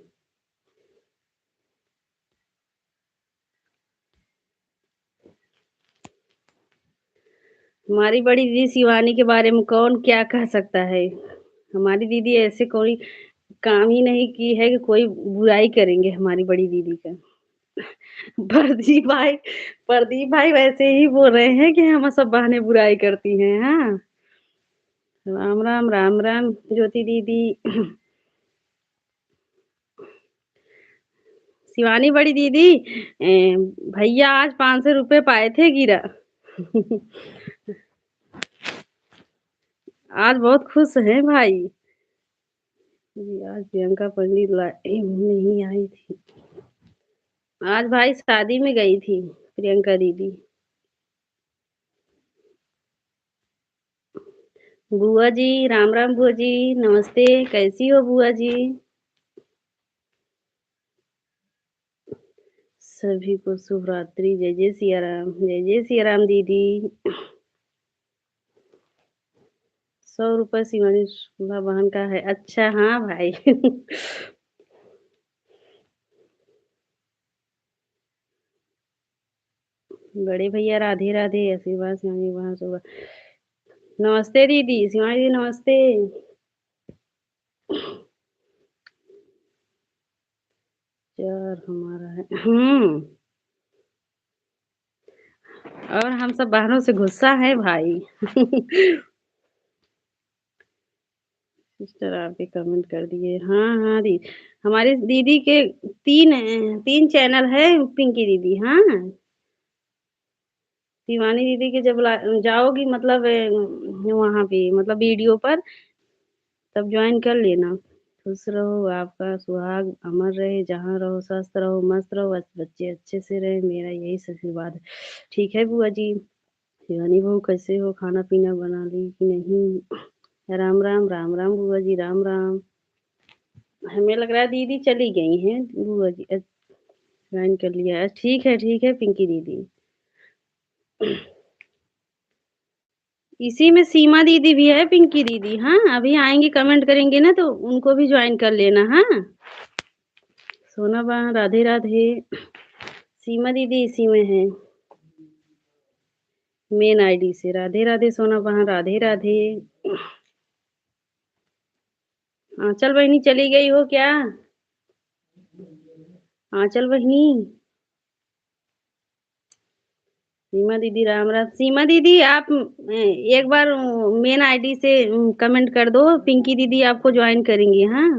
हमारी बड़ी दीदी शिवानी के बारे में कौन क्या कह सकता है? हमारी दीदी ऐसे कोई काम ही नहीं की है कि कोई बुराई करेंगे हमारी बड़ी दीदी का। प्रदीप भाई वैसे ही बोल रहे हैं कि हम सब बहनें बुराई करती हैं। हाँ, राम राम राम राम ज्योति दीदी। शिवानी बड़ी दीदी, भैया आज 500 रुपए पाए थे गिरा। आज बहुत खुश हैं भाई जी। आज प्रियंका पंडित नहीं आई थी। आज भाई शादी में गई थी प्रियंका दीदी। बुआ जी, राम राम बुआ जी, नमस्ते, कैसी हो बुआ जी? सभी को शुभ रात्रि, जय जय सिया राम, जय जय सिया राम दीदी। 100 रुपये शिवानी शुक्ला बहन का है। अच्छा हाँ भाई। बड़े भैया राधे राधे, आशीर्वाद शिवानी बहन सुबह। नमस्ते दीदी, शिवानी दीदी नमस्ते। चार हमारा है। और हम सब बहनों से गुस्सा है भाई। सिस्टर आप भी कमेंट कर दिए। हाँ हाँ दी, हमारी दीदी के तीन तीन चैनल है पिंकी दीदी। हाँ, शिवानी दीदी के जब जाओगी मतलब वहां पे मतलब वीडियो पर, तब ज्वाइन कर लेना। खुश रहो, आपका सुहाग अमर रहे, जहाँ रहो स्वस्थ रहो, मस्त रहो, बच्चे अच्छे से रहे, मेरा यही आशीर्वाद है। ठीक है बुआ जी। शिवानी बहू कैसे हो, खाना पीना बना ली कि नहीं? राम राम राम राम बुआ जी, राम राम। हमें लग रहा है दीदी चली गई हैं बुआ जी। ज्वाइन कर लिया है, ठीक है पिंकी दीदी। इसी में सीमा दीदी भी है, पिंकी दीदी। हाँ, अभी आएंगी कमेंट करेंगे ना तो उनको भी ज्वाइन कर लेना। हाँ, सोना बहन राधे राधे। सीमा दीदी इसी में है, मेन आईडी से। राधे राधे सोना बहन, राधे राधे। आंचल बहनी चली गई हो क्या? आंचल बहनी, सीमा दीदी राम राम। सीमा दीदी आप एक बार मेन आईडी से कमेंट कर दो, पिंकी दीदी आपको ज्वाइन करेंगी। हाँ,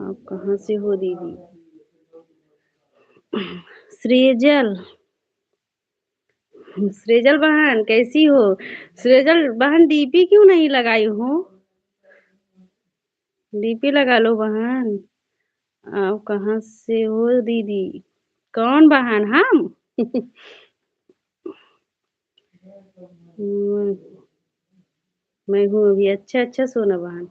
आप कहाँ से हो दीदी? सृजल, सृजल बहन कैसी हो? सृजल बहन डीपी क्यों नहीं लगाई हो? डीपी लगा लो बहन। आप कहाँ से हो दीदी? कौन बहन? हम? मैं हूँ अभी। अच्छा अच्छा सोना बहन।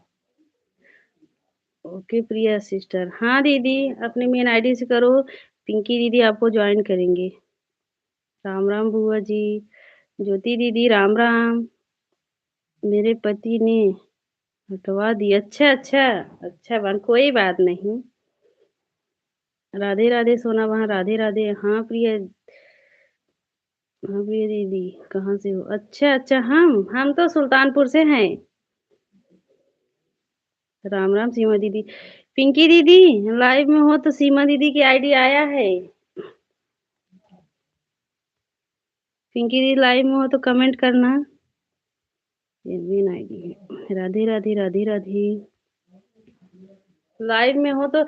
ओके प्रिया सिस्टर। हाँ दीदी, अपने मेन आईडी से करो, पिंकी दीदी आपको ज्वाइन करेंगे। राम राम बुआ जी। ज्योति दीदी राम राम। मेरे पति ने हटवा दी। अच्छा अच्छा अच्छा बहन, कोई बात नहीं। राधे राधे सोना बहन, राधे राधे। हाँ प्रिया, हाँ प्रिया दीदी कहाँ से हो? अच्छा अच्छा हम तो सुल्तानपुर से हैं। राम राम सीमा दीदी। पिंकी दीदी लाइव में हो तो सीमा दीदी की आईडी आया है। पिंकी दीदी लाइव में हो तो कमेंट करना। जेन्युइन आईडी है। राधे राधे राधे राधे। लाइव में हो तो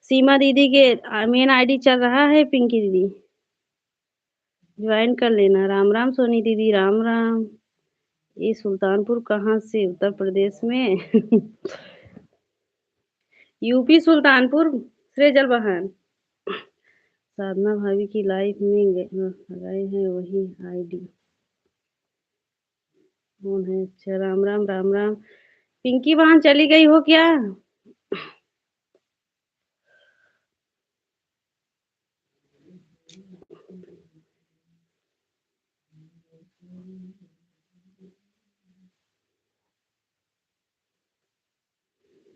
सीमा दीदी के मेन आईडी चल रहा है पिंकी दीदी। ज्वाइन कर लेना। राम राम सोनी दीदी राम राम। ये सुल्तानपुर कहाँ से? उत्तर प्रदेश में। यूपी सुल्तानपुर सृजल बहन। साधना भाभी की लाइफ में लगाए हैं वही आईडी। कौन है? अच्छा राम राम राम राम। पिंकी बहन चली गई हो क्या?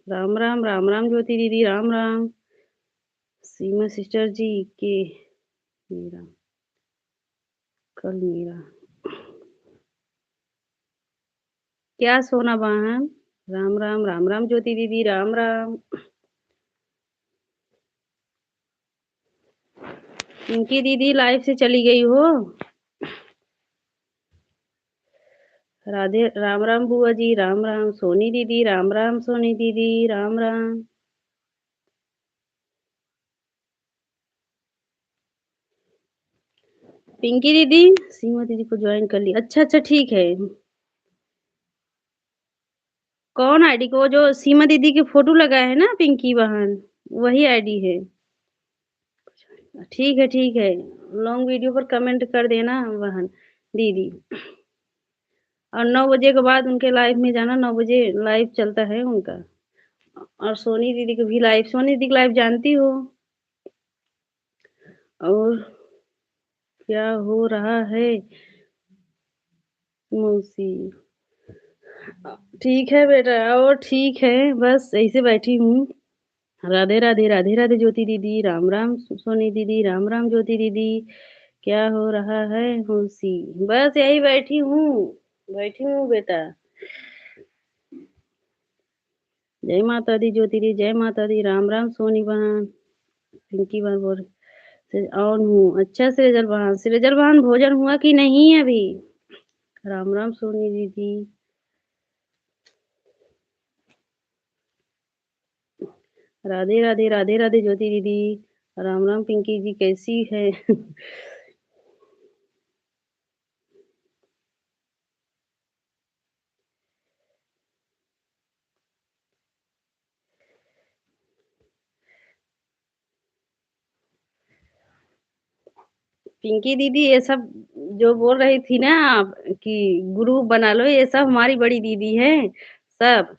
राम राम राम राम ज्योति दीदी राम राम। सीमा सिस्टर जी के मेरा कल मेरा क्या सोना बहन? राम राम राम राम ज्योति दीदी राम राम। पिंकी दीदी लाइफ से चली गई हो? राधे राम राम बुआ जी राम राम। सोनी दीदी राम राम। सोनी दीदी राम राम। पिंकी दीदी सीमा दीदी को ज्वाइन कर ली। अच्छा अच्छा ठीक है। कौन आईडी को? जो सीमा दीदी की फोटो लगा है ना पिंकी बहन, वही आईडी है। ठीक है। लॉन्ग वीडियो पर कमेंट कर देना बहन दीदी। और 9 बजे के बाद उनके लाइव में जाना। 9 बजे लाइव चलता है उनका। और सोनी दीदी को भी लाइव, सोनी दीदी की लाइव जानती हो। और क्या हो रहा है मौसी? ठीक है बेटा। और ठीक है, बस ऐसे बैठी हूँ। राधे राधे राधे राधे ज्योति दीदी राम राम। सोनी दीदी राम राम। ज्योति दीदी क्या हो रहा है मौसी? बस यही बैठी हूँ बेटा। जय माता दी ज्योति दी। जय माता दी। राम राम सोनी बहन। पिंकी बहन बोल ऑन हूँ। अच्छा सृजल बहन भोजन हुआ कि नहीं अभी? राम राम सोनी दीदी। राधे राधे राधे राधे ज्योति दीदी। राम राम पिंकी जी कैसी है? पिंकी दीदी ये सब जो बोल रही थी ना आप कि ग्रुप बना लो, ये सब हमारी बड़ी दीदी है। सब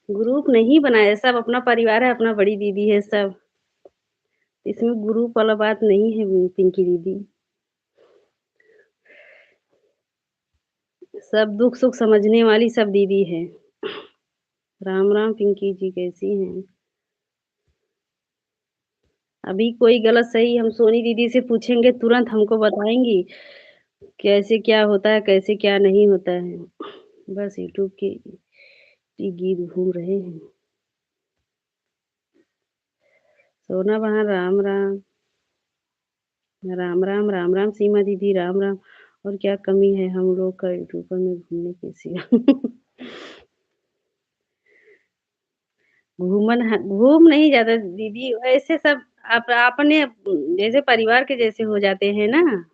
ग्रुप नहीं बनाए, सब अपना परिवार है, अपना बड़ी दीदी है सब। इसमें ग्रुप वाला बात नहीं है पिंकी दीदी। सब दुख सुख समझने वाली सब दीदी है। राम राम पिंकी जी कैसी हैं? अभी कोई गलत सही हम सोनी दीदी से पूछेंगे तुरंत हमको बताएंगी कैसे क्या होता है, कैसे क्या नहीं होता है। बस यूट्यूब के गीत घूम रहे हैं। सोना बहन राम राम। राम राम राम राम सीमा दीदी राम राम। और क्या कमी है हम लोग का यूट्यूब पर में घूमने की सिवा? घूम नहीं जाता दीदी, ऐसे सब अपने जैसे परिवार के जैसे हो जाते हैं ना।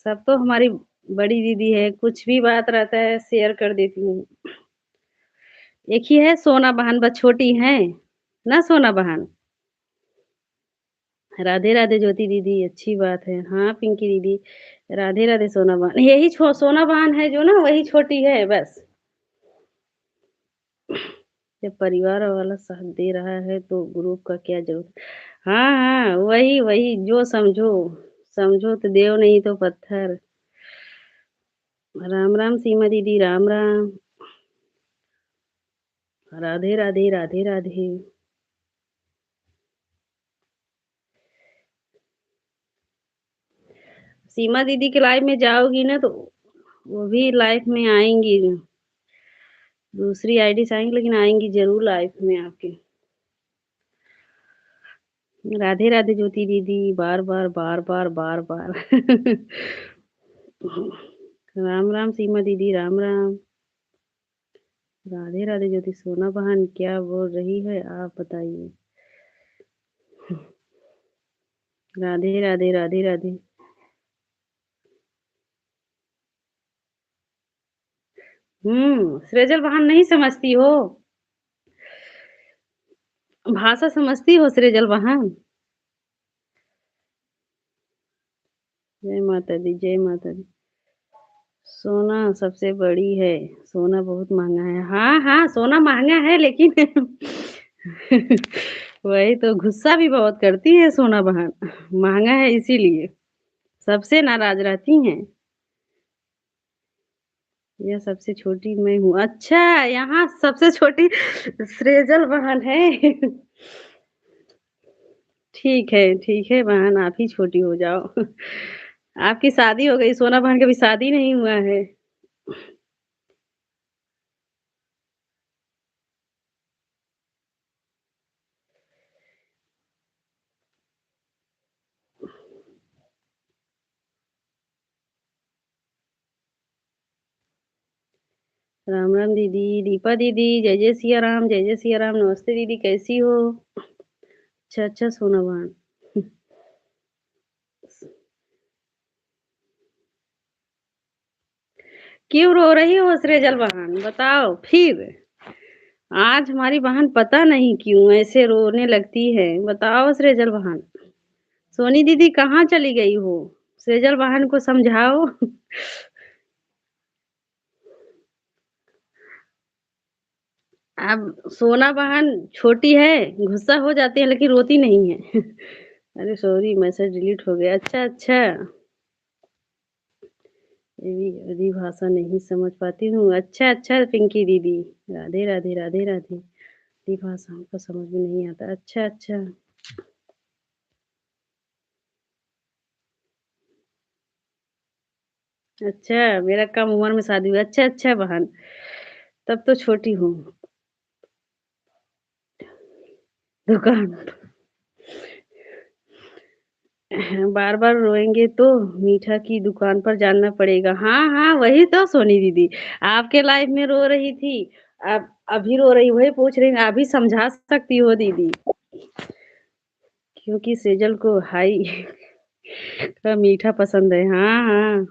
सब तो हमारी बड़ी दीदी है, कुछ भी बात रहता है शेयर कर देती हूँ। एक ही है सोना बहन, बस छोटी है ना सोना बहन। राधे राधे ज्योति दीदी अच्छी बात है। हाँ पिंकी दीदी राधे राधे सोना बहन। यही सोना बहन है जो ना, वही छोटी है बस। जब परिवार वाला साथ दे रहा है तो ग्रुप का क्या जरूरत? हाँ हाँ वही वही जो समझो। समझो तो देव नहीं तो पत्थर। राम राम सीमा दीदी राम राम। राधे राधे राधे राधे। सीमा दीदी के लाइव में जाओगी ना तो वो भी लाइव में आएंगी। दूसरी आईडी से आएँगी लेकिन आएँगी ज़रूर लाइफ में आपके। राधे राधे ज्योति दीदी, बार-बार, बार-बार, बार-बार। राम राम सीमा दीदी, राम राम। राधे राधे ज्योति सोना बहन क्या बोल रही है आप बताइए? राधे राधे, राधे राधे। सृजल बहन नहीं समझती हो? भाषा समझती हो सृजल बहन? जय माता दी, जय माता दी। सोना सबसे बड़ी है, सोना बहुत महँगा है। हाँ, हाँ, सोना महँगा है लेकिन वही तो गुस्सा भी बहुत करती है सोना बहन, महँगा है इसीलिए, सबसे नाराज़ रहती हैं। यह सबसे छोटी मैं हूँ। अच्छा, यहाँ सबसे छोटी सृजल बहन है। ठीक है बहन आप ही छोटी हो जाओ। आपकी शादी हो गई, सोना बहन का अभी शादी नहीं हुआ है। राम राम दीदी, दीपा दीदी, जय सिया राम, जय सिया राम। नमस्ते दीदी, कैसी हो? अच्छा, अच्छा सोना बहन। क्यों रो रही हो सृजल बहन? बताओ फिर। आज हमारी बहन पता नहीं क्यों ऐसे रोने लगती है। बताओ सृजल बहन। सोनी दीदी कहाँ चली गई हो? सृजल बहन को समझाओ। अब सोना बहन छोटी है, गुस्सा हो जाती है लेकिन रोती नहीं है। अरे सॉरी मैसेज डिलीट हो गया। अच्छा, अच्छा। ये भी अरबी भाषा नहीं समझ पाती हूँ। अच्छा, अच्छा पिंकी दीदी। राधे, राधे, राधे, राधे। अरबी भाषा हमको समझ में नहीं आता। अच्छा, अच्छा। अच्छा, मेरा कम उम्र में शादी हुआ। अच्छा, अच्छा बहन, तब तो छोटी हूँ। दुकान बार-बार रोएँगे तो मीठा की दुकान पर जाना पड़ेगा। हाँ, हाँ, वही तो सोनी दीदी, आपके लाइफ में रो रही थी, अब अभी रो रही वही पूछ रही हूँ, आप भी समझा सकती हो दीदी। क्योंकि सेजल को हाई का मीठा पसंद है। हाँ, हाँ,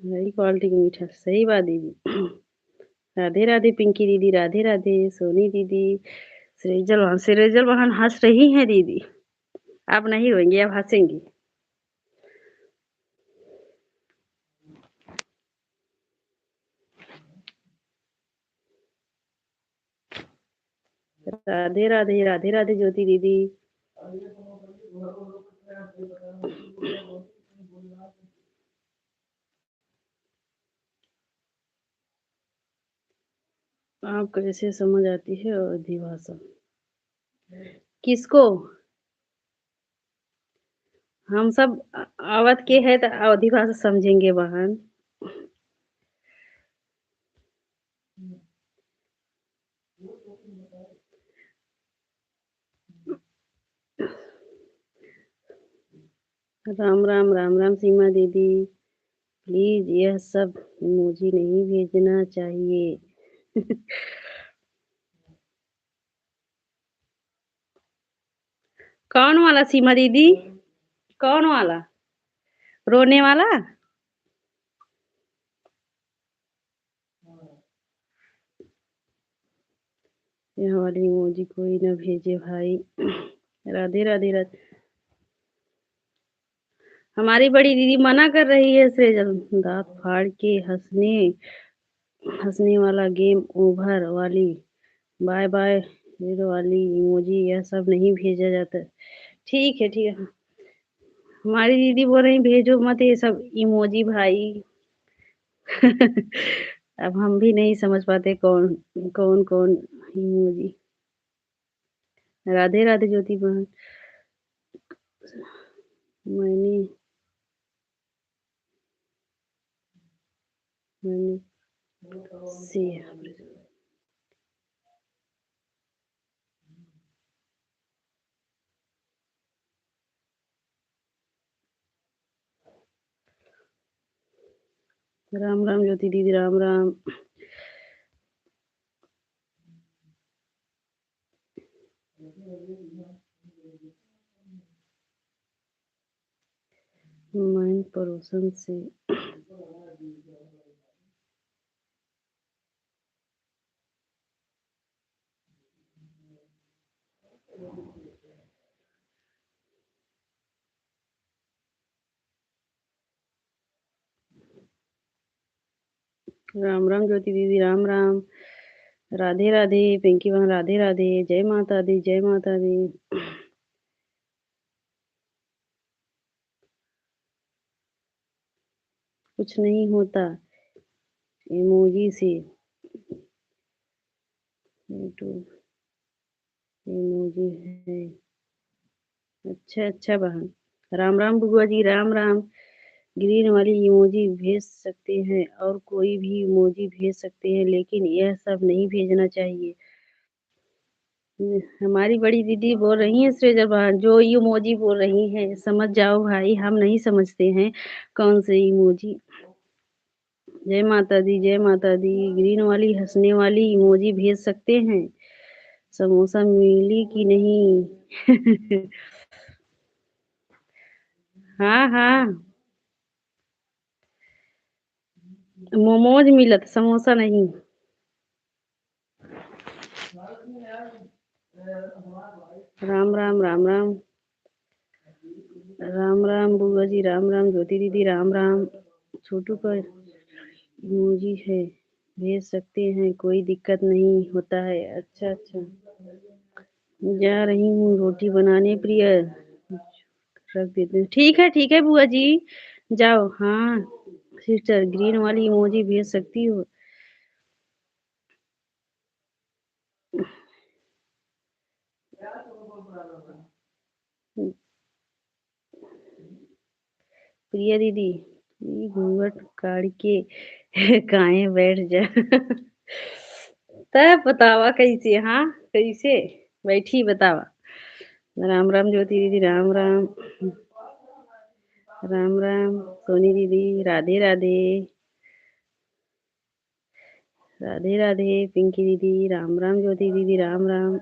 वही क्वालिटी का मीठा, सही बात दीदी। राधे, राधे पिंकी दीदी, राधे, राधे सोनी दीदी, सृजल बहन हँस रही हैं दीदी। अब नहीं रोएँगी, अब हँसेंगी। राधे, राधे, राधे, राधे ज्योति दीदी। आप कैसे समझ आती है अवधी भाषा? किसको? हम सब अवध के हैं तो अवधी भाषा समझेंगे बहन। राम राम, राम राम सीमा दीदी। प्लीज़ यह सब इमोजी नहीं भेजना चाहिए। कौन वाला सीमा दीदी? कौन वाला? रोने वाला? यह वाली इमोजी कोई ना भेजे भाई। राधे राधे राधे। हमारी बड़ी दीदी मना कर रही है सेजल, दांत फाड़ के हंसने हंसने वाला गेम ओवर वाली बाय बाय हीरो वाली इमोजी यह सब नहीं भेजा जाता। ठीक है, ठीक है। हमारी दीदी बोल रही भेजो मत ये सब इमोजी भाई। अब हम भी नहीं समझ पाते कौन कौन कौन इमोजी। राधे राधे ज्योति बहन। मैंने मैंने सी राम राम ज्योति दीदी, राम राम। माइंड परोसन से राम राम ज्योति दीदी, राम राम। राधे राधे पिंकी बहन, राधे राधे। जय माता दी, जय माता दी। कुछ नहीं होता इमोजी से। इमोजी है। अच्छा बहन। राम राम बुआ जी, राम राम। ग्रीन वाली इमोजी भेज सकते हैं और कोई भी इमोजी भेज सकते हैं, लेकिन यह सब नहीं भेजना चाहिए। हमारी बड़ी दीदी बोल रही हैं श्रेजा बहन, जो इमोजी बोल रही हैं समझ जाओ भाई, हम नहीं समझते हैं कौन से इमोजी। जय माता दी, जय माता दी। ग्रीन वाली हंसने वाली इमोजी भेज सकते हैं। समोसा मिली कि नहीं? हाँ हाँ, मोमोज मिलत, समोसा नहीं। राम राम, राम राम। राम राम बुआ जी, राम राम ज्योति दीदी, राम राम। छोटू का इमोजी है, भेज सकते हैं, कोई दिक्कत नहीं होता है। अच्छा। जा रही हूँ रोटी बनाने, प्रिय। रख देते हैं। ठीक है बुआ जी, जाओ। हाँ सिस्टर, ग्रीन वाली इमोजी भेज सकती हो। प्रिया दीदी, ये घूंघट काढ़ के काहे बैठ जा। तब बतावा कैसे? हाँ कैसे बैठी बतावा। राम राम ज्योति दीदी, राम राम। राम राम सोनी दीदी, राधे राधे। राधे राधे पिंकी दीदी, राम राम ज्योति दीदी, राम राम।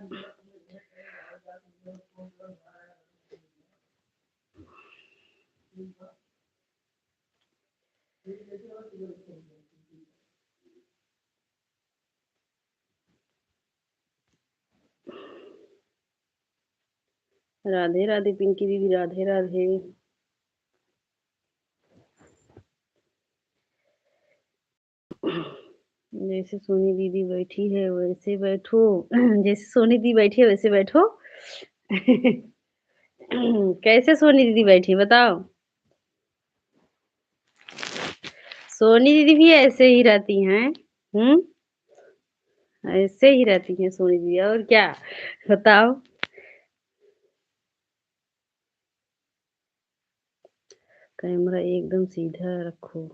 राधे राधे पिंकी दीदी, राधे राधे। जैसे सोनी दीदी बैठी है वैसे बैठो। जैसे सोनी दीदी बैठी है वैसे बैठो। कैसे सोनी दीदी बैठी बताओ? सोनी दीदी भी ऐसे ही रहती हैं। हम्म, ऐसे ही रहती हैं सोनी दीदी, और क्या बताओ? कैमरा एकदम सीधा रखो।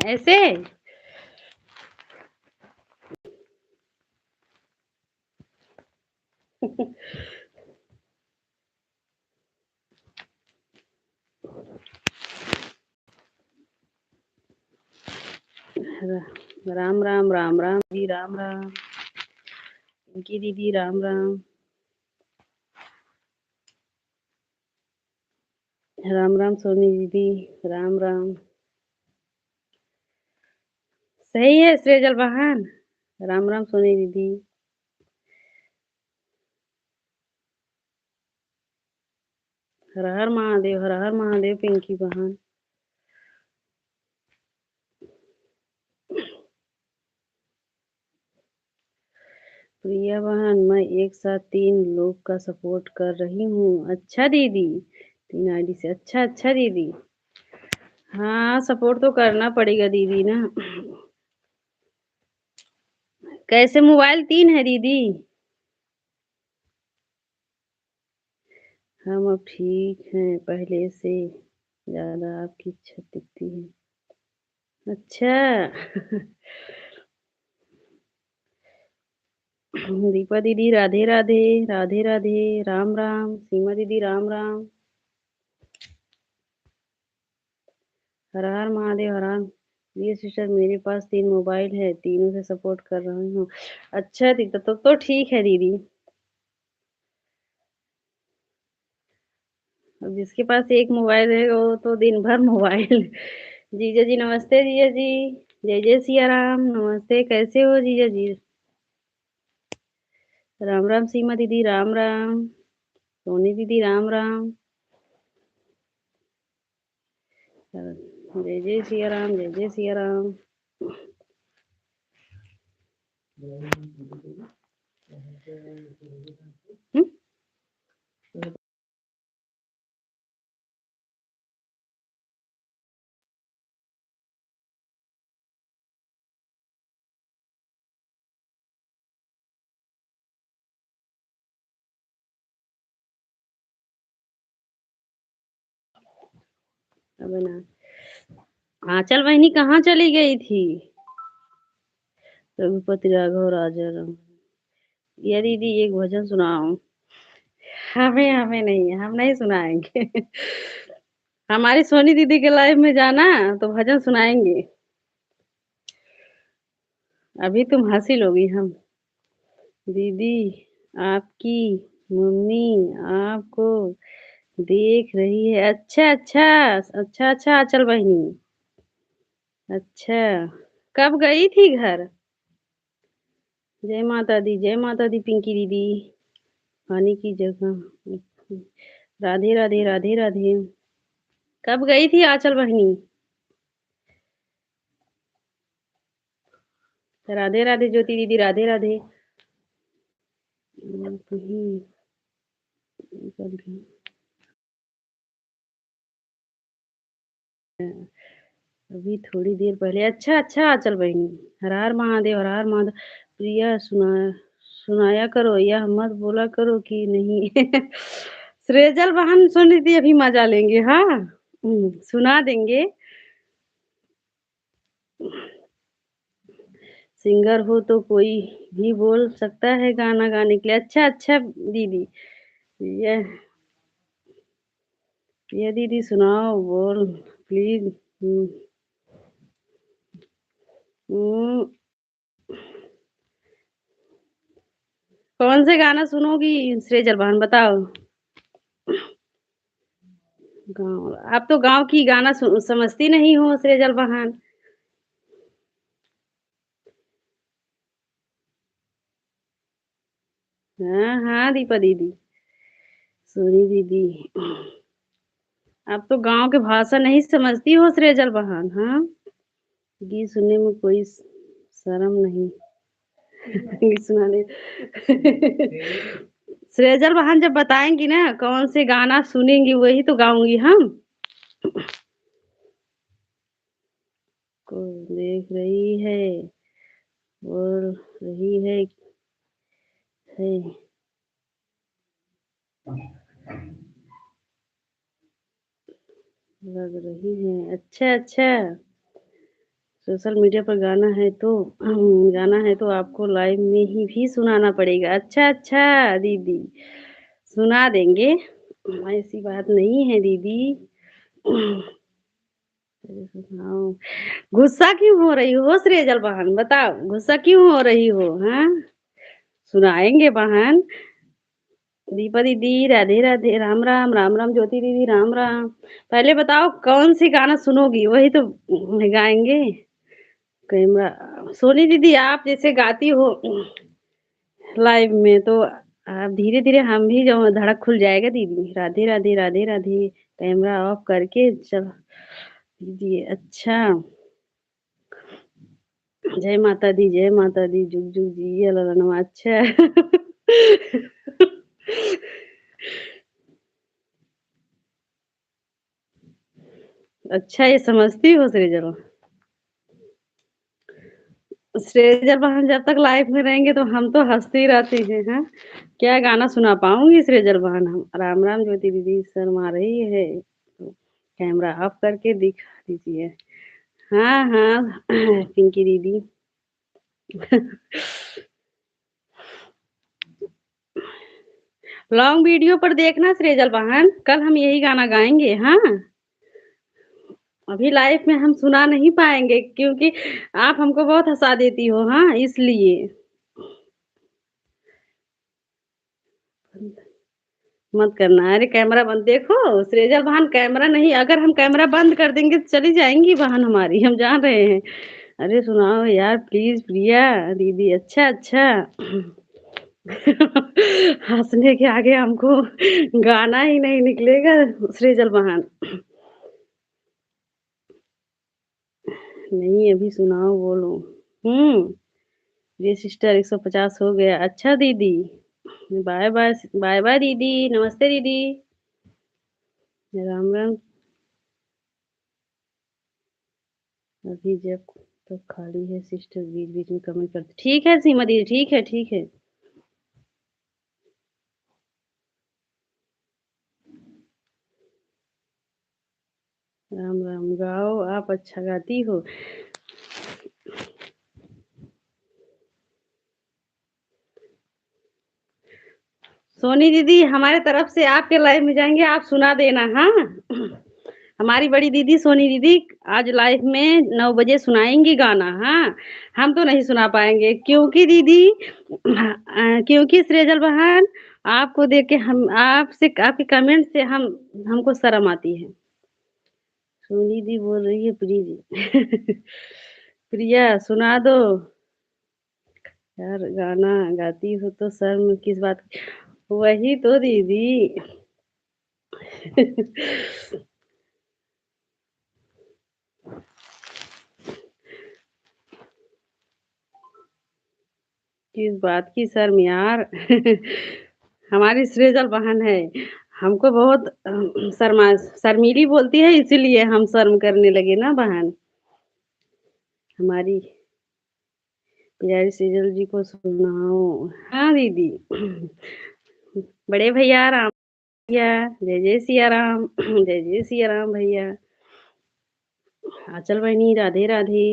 ऐसे। राम राम, राम राम जी, राम राम पिंकी दीदी, राम राम। राम राम सोनी दीदी, राम राम। सही है श्रेजल बहन। राम राम सोनी दीदी। हर हर महादेव, हर हर महादेव पिंकी बहन। प्रिया बहन, मैं एक साथ 3 लोग का सपोर्ट कर रही हूँ। अच्छा दीदी, 3 आईडी से। अच्छा दीदी। हाँ सपोर्ट तो करना पड़ेगा दीदी ना। कैसे मोबाइल 3 है दीदी? हम अब ठीक हैं, पहले से ज्यादा आपकी छत दिखती है। अच्छा। दीपा दीदी राधे राधे, राधे राधे, राम राम, सीमा दीदी राम राम, हर हर महादेव, हर हर। ये सिस्टर मेरे पास 3 मोबाइल है, तीनों से सपोर्ट कर रही हूँ। अच्छा दीदी, तब तो ठीक है दीदी। अब जिसके पास एक मोबाइल है वो तो दिन भर मोबाइल। जीजा जी नमस्ते जीजा जी, जय जय सिया राम, नमस्ते कैसे हो जीजा जी? राम राम सीमा दीदी राम राम, सोनी दीदी राम राम, जय जय सिया राम, जय जय सिया राम। हम्म? अब ना आंचल बहनी कहाँ चली गई थी? रघुपति राघव राजा राम। ये दीदी एक भजन सुनाओ। हमें हमें नहीं, हम नहीं सुनाएंगे। हमारी सोनी दीदी के लाइव में जाना तो भजन सुनाएंगे। अभी तुम हंसी लोगी हम। दीदी आपकी मम्मी आपको देख रही है। अच्छा अच्छा, अच्छा अच्छा आंचल बहनी। अच्छा, कब गई थी घर? जय माता दी पिंकी दीदी। पानी की जगह। राधे राधे, राधे राधे। कब गई थी आंचल बहनी? राधे राधे ज्योति दीदी, राधे राधे। कहीं अभी थोड़ी देर पहले। अच्छा अच्छा आंचल बहनी, हर हर महादेव, हर हर महादेव। प्रिया सुनाया करो, यह मत बोला करो कि नहीं। सृजल बहन सुन रही थी, अभी मजा लेंगे। हाँ सुना देंगे। सिंगर हो तो कोई भी बोल सकता है गाना गाने के लिए। अच्छा अच्छा दीदी, ये ये दीदी सुनाओ बोल प्लीज। कौन से गाना सुनोगी सृजल बहन बताओ? गाँव, आप तो गांव की गाना समझती नहीं हो सृजल बहन। हाँ हाँ दीपा दीदी, सोनी दीदी, आप तो गांव के भाषा नहीं समझती हो सृजल बहन। हाँ, गीत सुनने में कोई शर्म नहीं। गीत सुनाने। सृजल बहन जब बताएंगी ना कौन से गाना सुनेंगी वही तो गाऊंगी हम। को देख रही है, बोल रही है लग रही है। अच्छा अच्छा, सोशल मीडिया पर गाना है तो आपको लाइव में ही भी सुनाना पड़ेगा। अच्छा अच्छा दीदी, सुना देंगे, ऐसी बात नहीं है दीदी। सुनाओ। गुस्सा क्यों हो रही हो सृजल बहन, बताओ गुस्सा क्यों हो रही हो? हाँ, सुनाएंगे बहन। दीपा दीदी राधे राधे, राम राम, राम राम ज्योति दीदी राम राम। पहले बताओ कौन सी गाना सुनोगी वही तो गाएंगे। कैमरा, सोनी दीदी आप जैसे गाती हो लाइव में तो आप धीरे धीरे हम भी जो धड़क खुल जाएगा दीदी। राधे राधे, राधे राधे। कैमरा ऑफ करके चल दीदी। अच्छा, जय माता दी, जुग जुग जी ललनवा। अच्छा। अच्छा, ये समझती हो सृजल? सृजल बहन जब तक लाइफ में रहेंगे तो हम तो हंसते ही रहते हैं। हाँ, क्या गाना सुना पाऊंगी सृजल बहन हम? राम राम ज्योति दीदी शर्मा रही है तो कैमरा ऑफ करके दिखा दीजिए। हाँ, हाँ, पिंकी दीदी। लॉन्ग वीडियो पर देखना सृजल बहन, कल हम यही गाना गाएँगे, हाँ? अभी लाइव में हम सुना नहीं पाएँगे क्योंकि आप हमको बहुत हँसा देती हो, हाँ, इसलिए। मत करना, अरे कैमरा बंद देखो सृजल बहन कैमरा नहीं अगर हम कैमरा बंद कर देंगे तो चली जाएँगी बहन हमारी, हम जान रहे हैं। अरे सुनाओ यार प्लीज़ प्रिया दीदी अच्छा, अच्छा। हँसने के आगे हमको गाना ही नहीं निकलेगा सृजल बहन। नहीं अभी सुनाओ बोलो। हुँ, ये सिस्टर 150 हो गया। अच्छा दीदी, बाय-बाय बाय-बाय दीदी, नमस्ते दीदी। राम, राम। अभी जब तक खाली है सिस्टर बीच-बीच में कमेंट करती ठीक है सीमा दीदी, ठीक है, ठीक है। राम, राम। गाओ आप अच्छा गाती हो। सोनी दीदी हमारे तरफ से आपके लाइव में जाएँगे, आप सुना देना, हाँ? हमारी बड़ी दीदी सोनी दीदी आज लाइव में 9 बजे सुनाएँगी गाना, हाँ? हम तो नहीं सुना पाएँगे क्योंकि दीदी क्योंकि सृजल बहन आपको देख के हम आपसे आपके कमेंट से हमको शर्म आती है। सोनी दी बोल रही है प्लीज़ प्रिया सुना दो। यार गाना गाती हो तो शर्म किस बात की? वही तो दीदी। किस बात की शर्म यार? हमारी सृजल बहन है। हमको बहुत शर्मीली बोलती है इसीलिए हम शर्म करने लगे ना बहन। हमारी प्यारी सृजल जी को सुनाओ। हाँ दीदी। बड़े भैया राम भैया, जय जय सिया राम, जय जय सिया राम भैया। आंचल बहिनी राधे राधे।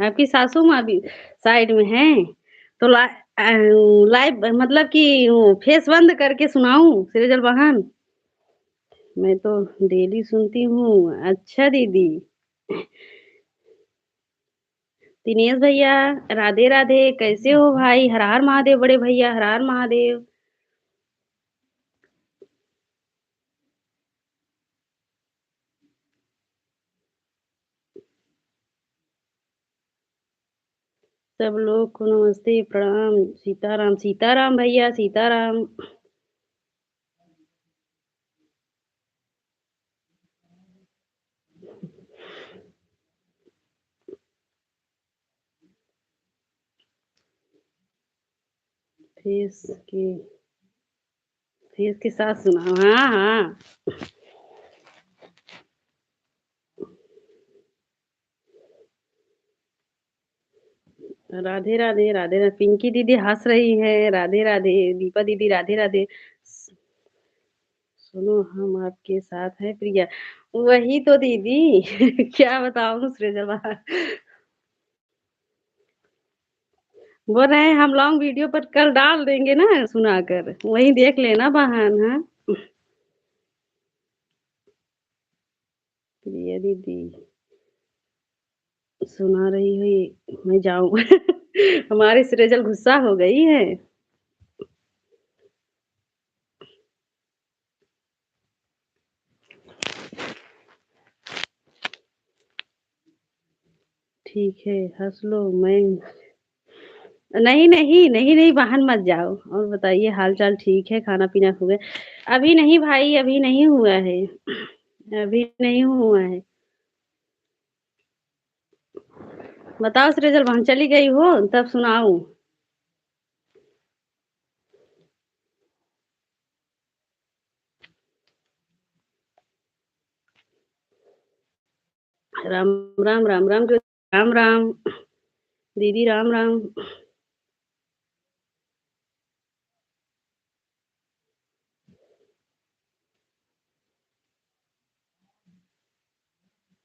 आपकी सासू माँ भी साइड में हैं? तो लाइव मतलब कि वो फेस बंद करके सुनाऊँ सृजल बहन? मैं तो डेली सुनती हूँ। अच्छा दीदी। दिनेश भैया राधे राधे कैसे हो भाई? हर हर महादेव बड़े भैया हर हर महादेव। सब लोग को नमस्ते प्रणाम सीताराम सीताराम भैया सीताराम। फेस के फेस के साथ सुनाओ हाँ हाँ। राधे राधे राधे राधे पिंकी दीदी हंस रही है राधे राधे दीपा दीदी राधे राधे। सुनो हम आपके साथ हैं प्रिया। वही तो दीदी क्या बताऊं सृजला। बोल रहे हैं हम लॉन्ग वीडियो पर कल डाल देंगे ना सुनाकर वही देख लेना बहन हाँ। प्रिया दीदी सुना रही हो ये मैं जाऊं हमारी सृजल गुस्सा हो गई है। ठीक है हंस लो मैं नहीं नहीं नहीं नहीं बहन मत जाओ और बताइए हाल चाल ठीक है खाना पीना हो गया अभी नहीं भाई अभी नहीं हुआ है अभी नहीं हुआ है। बताओ सृजल बहन चली गई हो तब सुनाऊं। राम राम राम राम राम राम दीदी राम राम।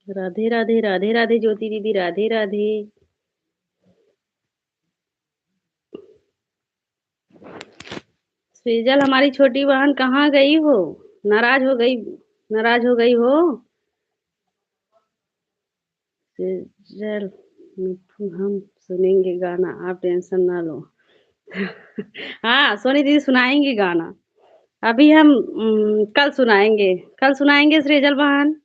राधे राधे राधे राधे ज्योति दीदी राधे राधे। सेजल हमारी छोटी बहन कहाँ गई हो? नाराज हो गई, नाराज हो गई हो? सेजल मिठू हम सुनेंगे गाना, आप टेंशन ना लो। हाँ सोनी दीदी सुनाएंगी गाना। अभी हम कल सुनाएंगे सृजल बहन।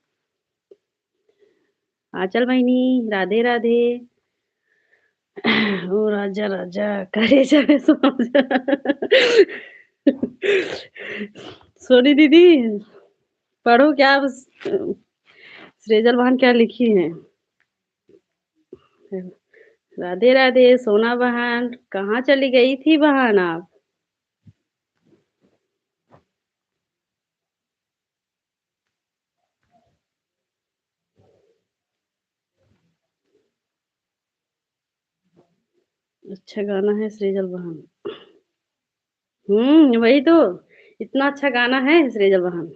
आंचल बहिनी राधे राधे। ओ राजा राजा करे जाए सोनी दीदी पढ़ो क्या सृजल बहन क्या लिखी है। राधे राधे सोना बहन, कहाँ चली गई थी बहन आप? अच्छा गाना है सृजल बहन। वही तो, इतना अच्छा गाना है सृजल बहन।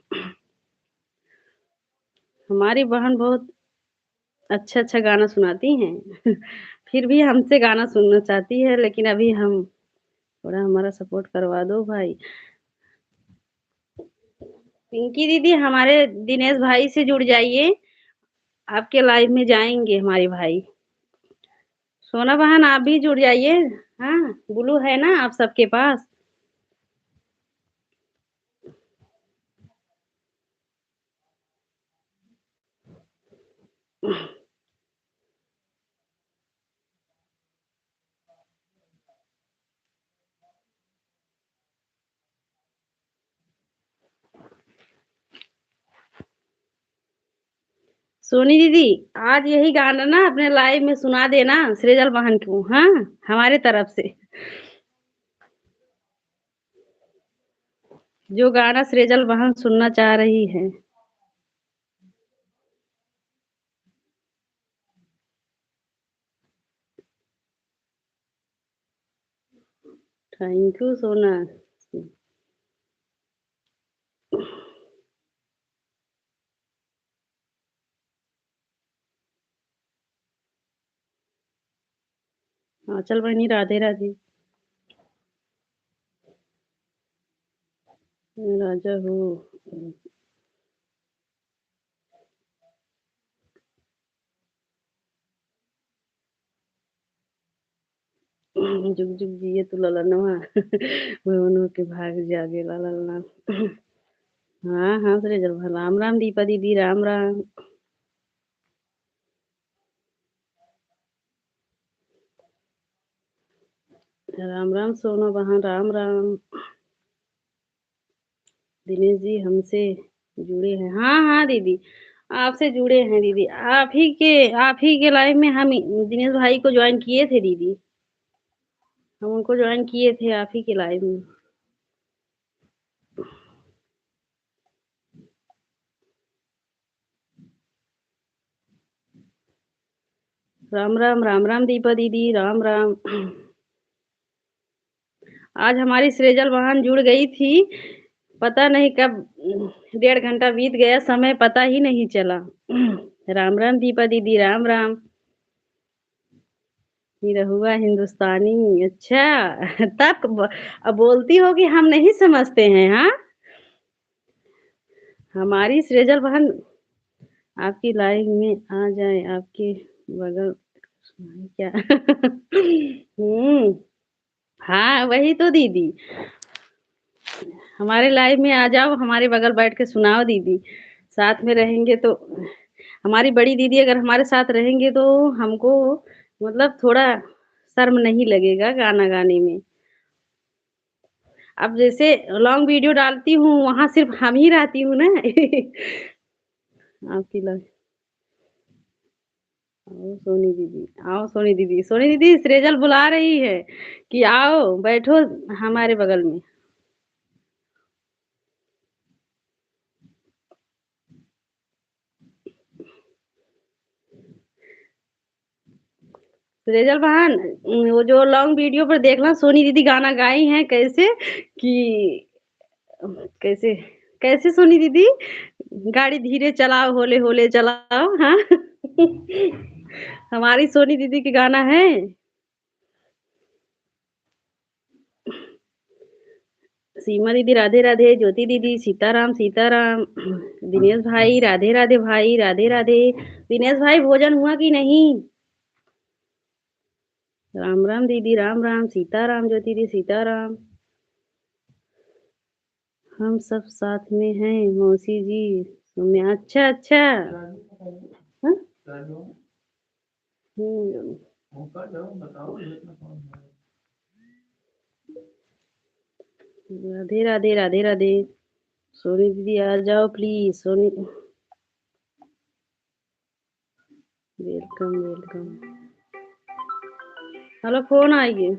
हमारी बहन बहुत अच्छा अच्छा गाना सुनाती हैं। फिर भी हमसे गाना सुनना चाहती है, लेकिन अभी हम थोड़ा हमारा सपोर्ट करवा दो भाई। पिंकी दीदी हमारे दिनेश भाई से जुड़ जाइए, आपके लाइव में जाएंगे हमारे भाई। सोना बहन आप भी जुड़ जाइए। हाँ ब्लू है ना आप सबके पास? सोनी दीदी आज यही गाना ना अपने लाइव में सुना देना सृजल बहन को, हाँ हमारे तरफ से। जो गाना सृजल बहन सुनना चाह रही है। थैंक यू सोना। हाँ चल बहनी राधे राधे। राजा हो। जुग जुग जिए तू ललनवा। भवनों के भाग जागे लाला। हाँ हाँ सृजल बहन राम राम दीपा दीदी राम राम। राम राम सोना बहन राम राम। दिनेश जी हमसे जुड़े हैं, हाँ हाँ दीदी आपसे जुड़े हैं दीदी। आप ही के लाइव में हम दिनेश भाई को ज्वाइन किए थे दीदी। हम उनको ज्वाइन किए थे आप ही के लाइव में। राम राम राम राम दीपा दीदी राम राम। आज हमारी सृजल बहन जुड़ गई थी, पता नहीं कब 1.5 घंटा बीत गया, समय पता ही नहीं चला। राम राम दीपा दीदी राम राम। निरहुआ हिंदुस्तानी अच्छा। तब अब बोलती हो कि हम नहीं समझते हैं। हाँ हमारी सृजल बहन आपकी लाइव में आ जाए, आपके बगल क्या। हाँ वही तो दीदी, हमारे लाइव में आ जाओ, हमारे बगल बैठ के सुनाओ दीदी। साथ में रहेंगे तो, हमारी बड़ी दीदी अगर हमारे साथ रहेंगे तो हमको मतलब थोड़ा शर्म नहीं लगेगा गाना गाने में। अब जैसे लॉन्ग वीडियो डालती हूँ वहां सिर्फ हम ही रहती हूँ ना। आपकी लग आओ सोनी दीदी, आओ सोनी दीदी, सोनी दीदी सृजल बुला रही है कि आओ बैठो हमारे बगल में। रेजल बहन, वो जो लॉन्ग वीडियो पर देखना, सोनी दीदी गाना गाई हैं कैसे कि कैसे कैसे सोनी दीदी, गाड़ी धीरे चलाओ होले होले चलाओ, हाँ। हमारी सोनी दीदी के गाना है। सीमा दीदी राधे राधे, ज्योति दीदी सीताराम सीताराम, दिनेश भाई राधे राधे, भाई राधे राधे। दिनेश भाई भोजन हुआ कि नहीं? राम राम दीदी, राम राम सीताराम, ज्योति दीदी सीताराम। हम सब साथ में हैं मौसी जी। मैं अच्छा अच्छा। हाँ? राधे राधे राधे राधे। सोनी दीदी आ जाओ please, Soni. Welcome welcome. Hello, phone आइए।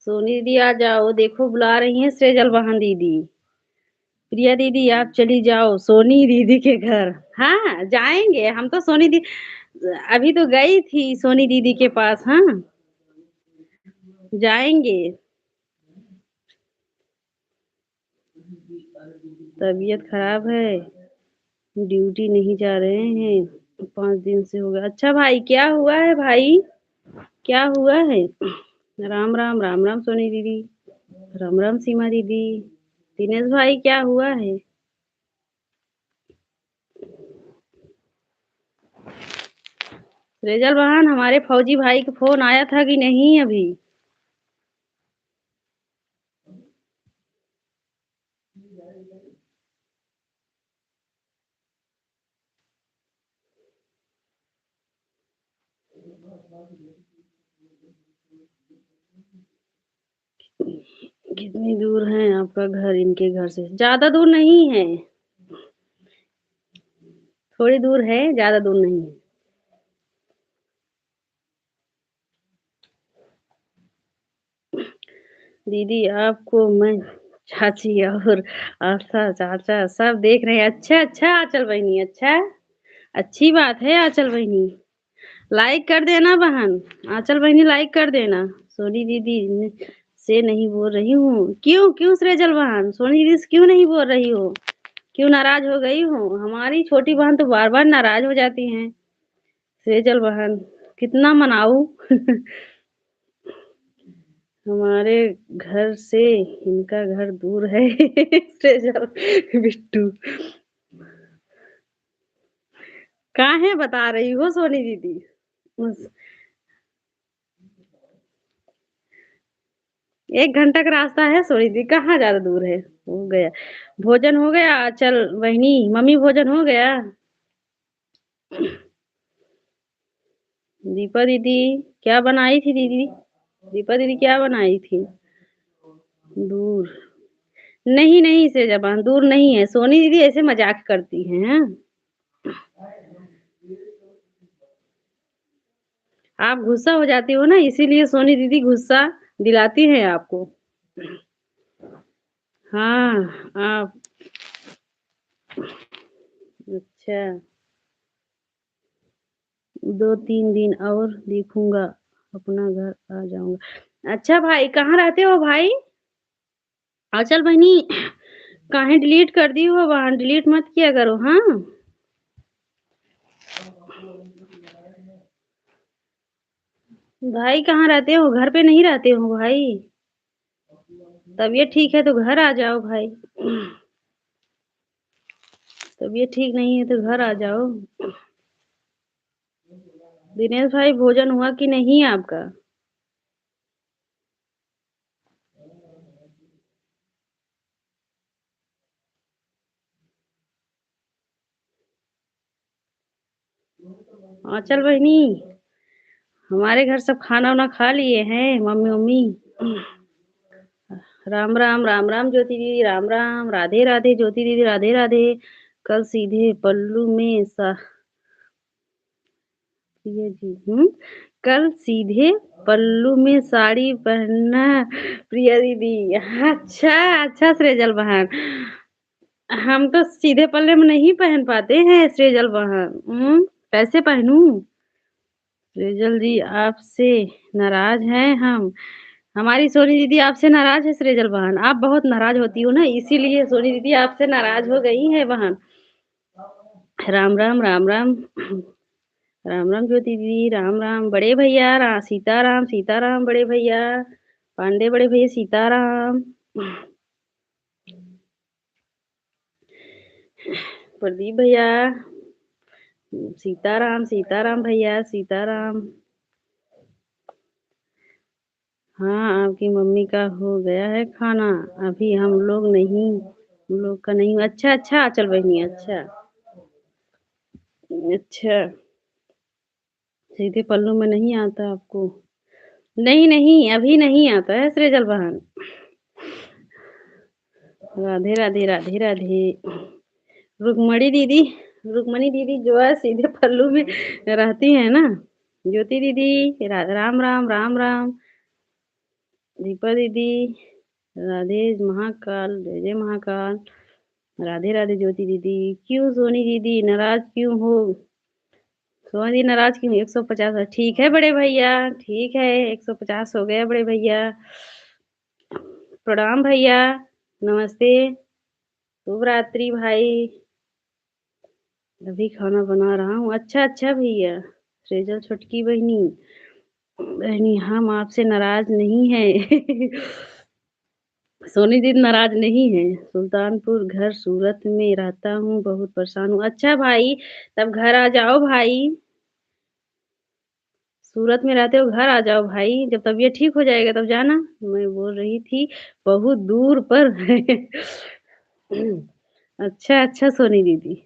सोनी दीदी आ जाओ, देखो बुला रही हैं सेजल बहन दीदी। प्रिया दीदी आप चली जाओ सोनी दीदी के घर। हाँ जाएंगे हम तो, सोनी दीदी अभी तो गई थी सोनी दीदी के पास। हाँ जाएंगे। तबीयत खराब है, ड्यूटी नहीं जा रहे हैं, 5 दिन से हो गया। अच्छा भाई, क्या हुआ है भाई, क्या हुआ है? राम राम, राम राम सोनी दीदी, राम राम सीमा दीदी। दिनेश भाई क्या हुआ है? रेजल बहन, हमारे फौजी भाई का फोन आया था कि नहीं अभी? कितनी दूर है आपका घर इनके घर से? ज्यादा दूर नहीं है, थोड़ी दूर है, ज्यादा दूर नहीं है। दीदी आपको मैं, चाची और आशा चाचा सब देख रहे हैं। अच्छा अच्छा आंचल बहनी, अच्छा, अच्छी बात है आंचल बहनी। लाइक कर देना बहन, आंचल बहनी लाइक कर देना। सोनी दीदी से नहीं बोल रही हूँ। क्यों क्यों सरेजल बहन, सोनी दीदी से क्यों नहीं बोल रही हो? क्यों नाराज हो गई हो? हमारी छोटी बहन तो बार बार नाराज हो जाती हैं। सरेजल बहन कितना मनाऊं? हमारे घर से इनका घर दूर है। सरेजल बिट्टू काहे बता रही हो सोनी दीदी? उस 1 घंटा का रास्ता है सोनी दीदी, कहाँ ज्यादा दूर है। हो गया, भोजन हो गया? चल बहनी, मम्मी भोजन हो गया? दीपा दीदी क्या बनाई थी दीदी? दीपा दीदी क्या बनाई थी? दूर नहीं, नहीं से जबान दूर नहीं है। सोनी दीदी ऐसे मजाक करती हैं। आप गुस्सा हो जाती हो ना, इसीलिए सोनी दीदी गुस्सा दिलाती है आपको। हाँ आप, अच्छा, 2-3 दिन और देखूंगा, अपना घर आ जाऊंगा। अच्छा भाई, कहाँ रहते हो भाई? आंचल बहनी काहे डिलीट कर दी हो बहन, डिलीट मत किया करो। हाँ भाई, कहाँ रहते हो? घर पे नहीं रहते हो भाई? तबीयत ठीक है तो घर आ जाओ भाई। तबीयत ठीक नहीं है तो घर आ जाओ। दिनेश भाई भोजन हुआ कि नहीं आपका? आंचल बहनी, हमारे घर सब खाना वाना खा लिए हैं, मम्मी मम्मी। राम राम, राम राम ज्योति दीदी, राम राम, राधे राधे ज्योति दीदी, राधे राधे। कल सीधे पल्लू में सा, प्रिया जी, कल सीधे पल्लू में साड़ी पहनना प्रिया दीदी। अच्छा अच्छा सृजल बहन, हम तो सीधे पल्ले में नहीं पहन पाते हैं सृजल बहन। कैसे पहनूं? सृजल जी आपसे नाराज हैं हम। हमारी सोनी दीदी आपसे नाराज है सृजल बहन। आप बहुत नाराज होती हो ना, इसीलिए सोनी दीदी आपसे नाराज हो गई है बहन। राम राम राम राम। राम राम ज्योति दीदी, राम राम बड़े भैया, सीताराम सीताराम बड़े भैया, पांडे बड़े भैया सीताराम। प्रदीप भैया सीताराम सीताराम भैया सीताराम। हाँ आपकी मम्मी का हो गया है खाना, अभी हम लोग नहीं, हम लोग का नहीं। अच्छा अच्छा चल बहनी, अच्छा अच्छा। सीधे पल्लू में नहीं आता आपको? नहीं नहीं अभी नहीं आता है सृजल बहन। राधे राधे राधे राधे। रुक्मणी दीदी, रुक्मणी दीदी जो है सीधे पल्लू में रहती है ना। ज्योति दीदी राम राम राम राम। दीपा दीदी राधे महाकाल, जय जय महाकाल। राधे राधे ज्योति दीदी। क्यों सोनी दीदी नाराज क्यों हो? सोनी दीदी नाराज क्यों? 150 ठीक है बड़े भैया, ठीक है 150 हो गया बड़े भैया। प्रणाम भैया, नमस्ते, शुभ रात्रि भाई। अभी खाना बना रहा हूँ। अच्छा अच्छा भैया। सेजल छोटकी बहनी, बहनी हम आपसे नाराज नहीं है। सोनी दीदी नाराज नहीं है। सुल्तानपुर घर सूरत में रहता हूँ, बहुत परेशान हूँ। अच्छा भाई, तब घर आ जाओ भाई। सूरत में रहते हो, घर आ जाओ भाई, जब तबीयत ठीक हो जाएगा तब जाना। मैं बोल रही थी बहुत दूर पर है। अच्छा अच्छा सोनी दीदी।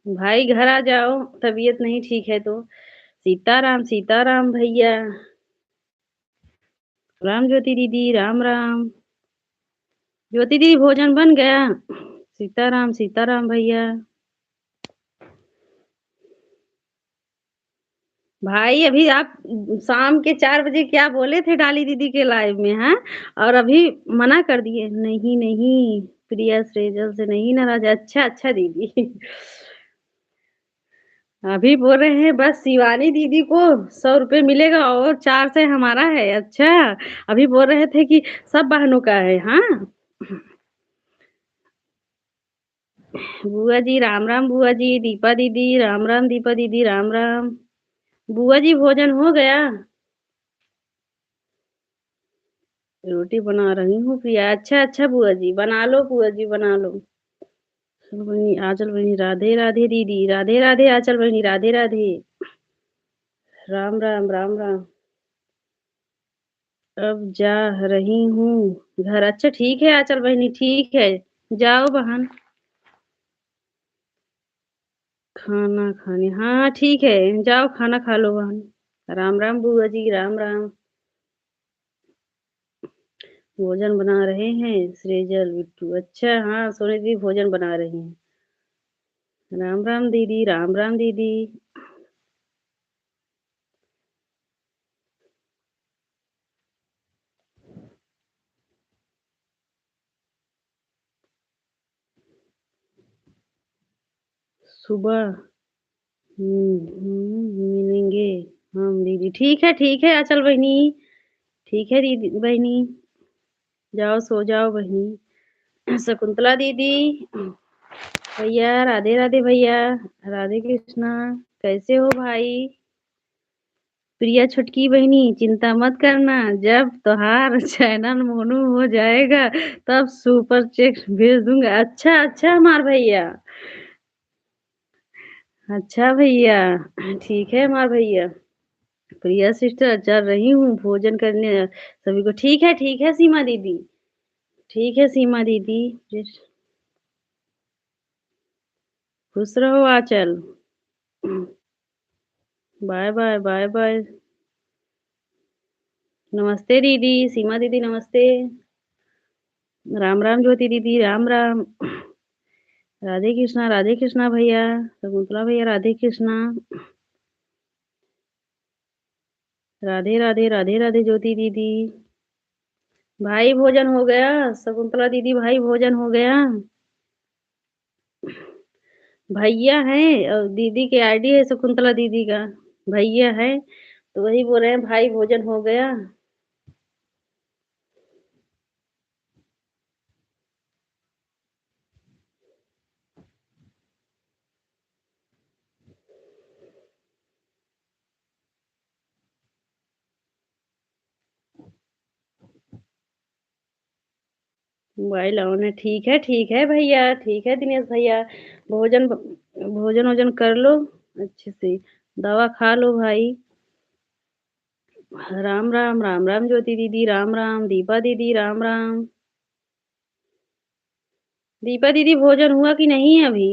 भाई घर आ जाओ, तबीयत नहीं ठीक है तो। सीताराम सीताराम भैया। राम ज्योति दीदी, राम राम। ज्योति दीदी भोजन बन गया? सीताराम सीताराम भैया। भाई अभी आप शाम के 4 बजे क्या बोले थे डाली दीदी के लाइव में, हैं? और अभी मना कर दिए। नहीं नहीं प्रिया सेजल से नहीं नाराज। अच्छा अच्छा दीदी। अभी बोल रहे हैं बस शिवानी दीदी को 100 रुपए मिलेगा और 4 से हमारा है। अच्छा, अभी बोल रहे थे कि सब बहनों का है। हाँ बुआ जी राम राम, बुआ जी दीपा दीदी राम राम, दीपा दीदी राम राम। बुआ जी भोजन हो गया? रोटी बना रही हूँ प्रिया। अच्छा अच्छा बुआ जी बना लो, बुआ जी बना लो। चलो बहनी, आंचल बहनी राधे राधे दीदी, राधे राधे आंचल बहनी, राधे राधे। राम राम राम राम। अब जा रही हूँ घर। अच्छा ठीक है आंचल बहनी, ठीक है, जाओ बहन खाना खाने। हाँ ठीक है, जाओ खाना खा लो बहन। राम राम बुआ जी, राम राम। भोजन बना रहे हैं सृजल बिट्टू। अच्छा हाँ सोनी दीदी भोजन बना रही हैं। राम राम दीदी, राम राम दीदी। सुबह मिलेंगे हम दीदी। ठीक है अचल बहनी, ठीक है दीदी बहनी। जाओ सो जाओ बहनी। शकुंतला दीदी भैया, राधे राधे भैया, राधे कृष्णा। कैसे हो भाई? प्रिया छुटकी बहनी चिंता मत करना, जब त्योहार चैनल मोनू हो जाएगा तब सुपर चेक भेज दूंगा। अच्छा अच्छा हमार भैया। अच्छा भैया, ठीक है हमार भैया। प्रिया सिस्टर चल रही हूँ भोजन करने सभी को। ठीक है सीमा दीदी, ठीक है सीमा दीदी। खुश रहो Anchal. Bye bye bye bye. नमस्ते दीदी, सीमा दीदी नमस्ते। राम राम ज्योति दीदी, राम राम। राधे कृष्णा भैया, शकुंतला भैया, राधे कृष्णा। राधे राधे, राधे राधे ज्योति दीदी। भाई भोजन हो गया? शकुंतला दीदी, भाई भोजन हो गया? भैया है और दीदी के आईडी है शकुंतला दीदी का। भैया है तो वही बोल रहे हैं भाई भोजन हो गया। मोबाइल ऑन है, ठीक है भैया, ठीक है दिनेश भैया। भोजन भोजन वोजन कर लो अच्छे से, दवा खा लो भाई। राम राम, राम राम ज्योति दीदी, राम राम। दीपा दीदी, राम राम। दीपा दीदी भोजन हुआ कि नहीं अभी?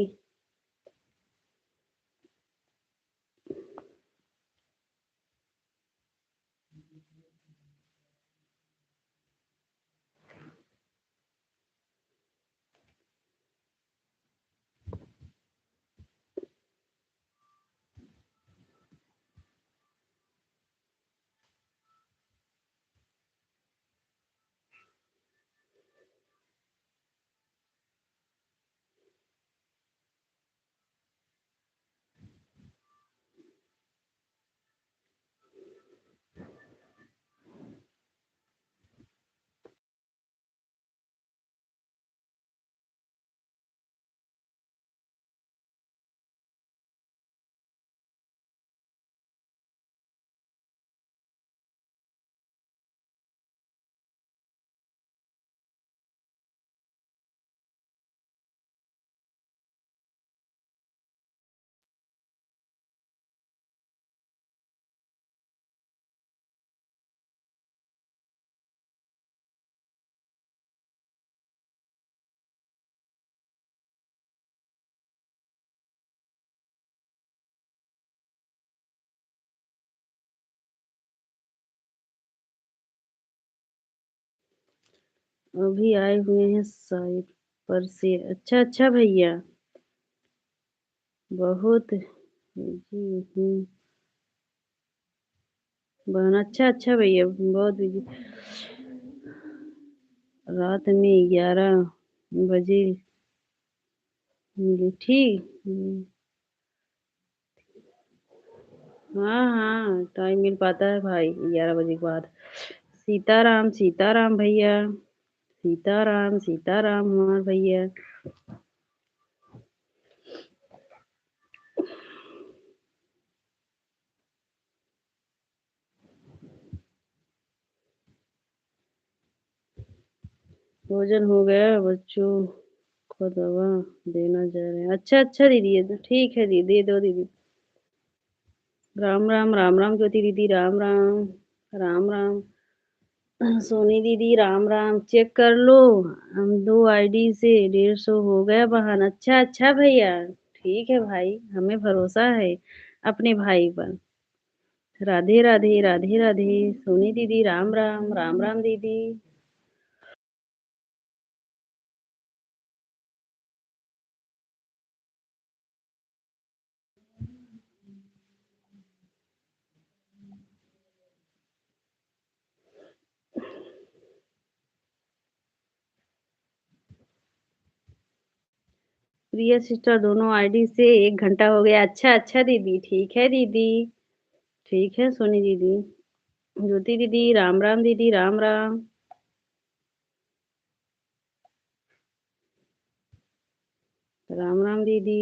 अभी आए हुए हैं साइड पर से। अच्छा अच्छा भैया, बहुत बिजी हूँ बहन। अच्छा अच्छा भैया, बहुत बिजी। रात में 11 बजे मिली ठीक। हाँ हाँ, टाइम मिल पाता है भाई 11 बजे के बाद। सीताराम सीताराम भैया, सीताराम सीताराम हमार भैया। भोजन हो गया, बच्चों को दवा देना जा रहे हैं। अच्छा अच्छा दीदी, ये तो ठीक है दीदी, दे दो दीदी। राम राम, राम राम ज्योति दीदी, राम राम। राम राम सोनी दीदी, राम राम। चेक कर लो, हम दो आईडी से 150 हो गया बहन। अच्छा अच्छा भैया, ठीक है भाई, हमें भरोसा है अपने भाई पर। राधे राधे, राधे राधे सोनी दीदी, राम राम, राम राम दीदी। प्रिया सिस्टर, दोनों आईडी से 1 घंटा हो गया। अच्छा अच्छा दीदी, ठीक है दीदी, ठीक है सोनी दीदी। ज्योति दीदी, राम राम दीदी, राम राम। राम राम दीदी।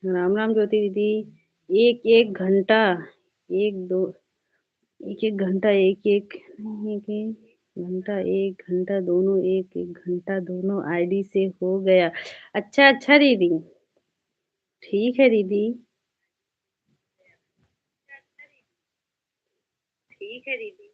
राम राम ज्योति दीदी। एक एक घंटा, एक दो, एक एक घंटा, एक एक एक एक घंटा, एक घंटा दोनों, एक एक घंटा दोनों आईडी से हो गया। अच्छा अच्छा दीदी, ठीक है दीदी, ठीक है दीदी।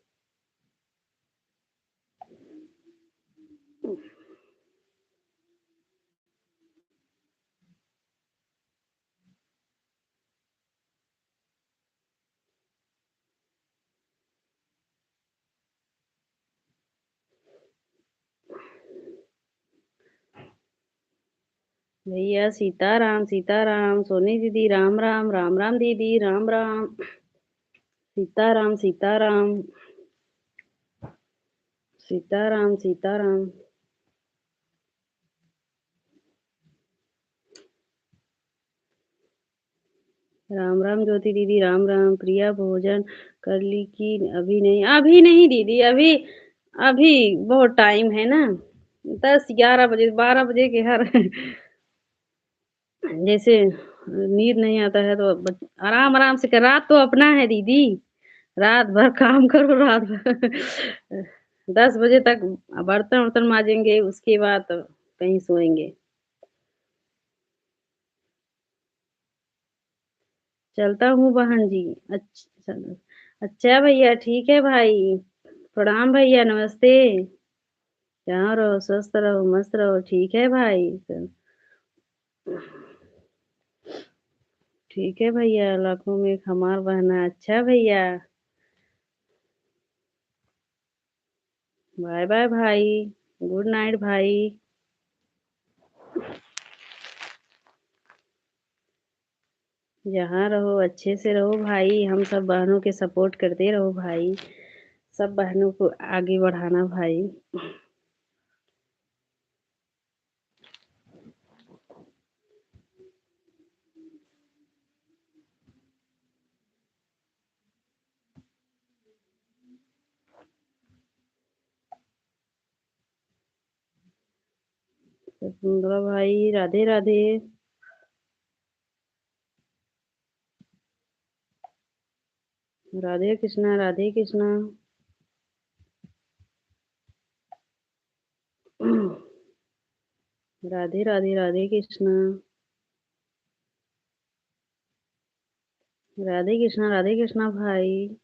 भैया सीताराम सीताराम, सोनी दीदी राम राम, राम राम दीदी राम राम, सीताराम सीताराम, सीताराम सीताराम। राम राम ज्योति दीदी राम राम। प्रिया भोजन कर ली कि अभी नहीं? अभी नहीं दीदी, अभी अभी बहुत टाइम है ना। 10-11 बजे 12 बजे के हर जैसे नींद नहीं आता है तो आराम आराम से कर। रात तो अपना है दीदी, रात भर काम करो, रात भर 10 बजे तक बर्तन वर्तन माजेंगे, उसके बाद तो कहीं सोएंगे। चलता हूँ बहन जी। अच्छा, अच्छा भैया ठीक है भाई। प्रणाम भैया, नमस्ते। जहाँ रहो स्वस्थ रहो मस्त रहो, ठीक है भाई। ठीक है भैया, लाखों में एक हमार बहना। अच्छा भैया, बाय बाय भाई, गुड नाइट भाई। जहाँ रहो अच्छे से रहो भाई, हम सब बहनों के सपोर्ट करते रहो भाई, सब बहनों को आगे बढ़ाना भाई। सुंदरा भाई राधे राधे। राधे कृष्णा राधे कृष्णा। राधे राधे राधे कृष्णा। राधे कृष्णा भाई।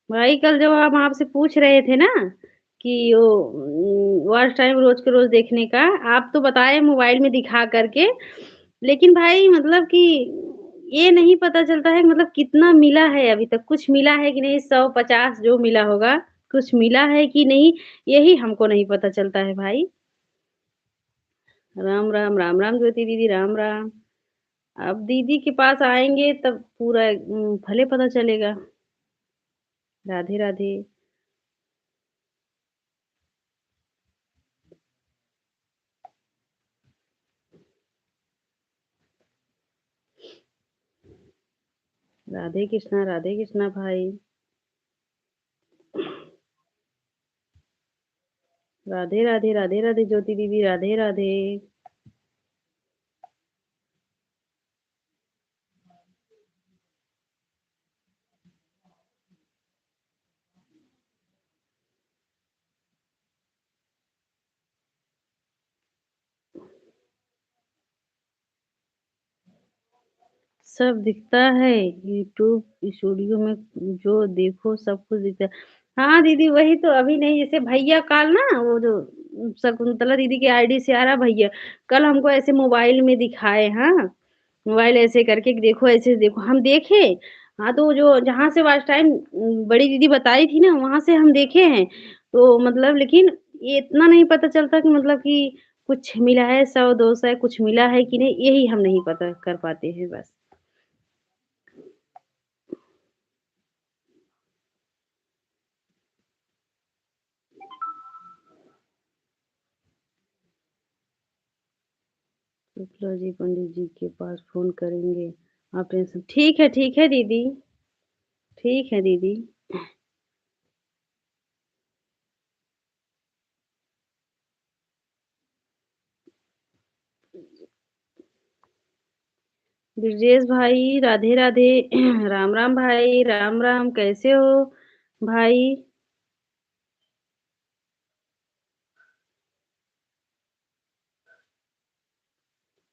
भाई कल जब हम आपसे पूछ रहे थे ना कि वो वॉच टाइम रोज के रोज देखने का, आप तो बताए मोबाइल में दिखा करके, लेकिन भाई मतलब कि ये नहीं पता चलता है कि मतलब कितना मिला है अभी तक, कुछ मिला है कि नहीं? 150 जो मिला होगा, कुछ मिला है कि नहीं, यही हमको नहीं पता चलता है भाई। राम राम, राम राम ज्योति दीदी राम राम। अब दीदी के पास आएंगे तब पूरा भले पता चलेगा। राधे राधे। राधे कृष्णा भाई। राधे राधे राधे राधे ज्योति दीदी राधे राधे। सब दिखता है यूट्यूब स्टूडियो में, जो देखो सब कुछ दिखता है। हाँ दीदी वही तो, अभी नहीं, जैसे भैया कल ना वो जो शकुंतला दीदी के आईडी से आ रहा भैया, कल हमको ऐसे मोबाइल में दिखाए। हाँ, मोबाइल ऐसे करके कि देखो ऐसे देखो, हम देखे। हाँ तो जो जहाँ से वाच टाइम बड़ी दीदी बताई थी ना, वहां से हम देखे हैं। तो मतलब लेकिन ये इतना नहीं पता चलता कि मतलब कि कुछ मिला है 100-200 कुछ मिला है कि नहीं, यही हम नहीं पता कर पाते हैं बस। शुक्ला जी पंडित जी के पास फोन करेंगे। आप टेंशन, ठीक है दीदी, ठीक है दीदी। ब्रजेश भाई राधे राधे। राम राम भाई राम राम, कैसे हो भाई?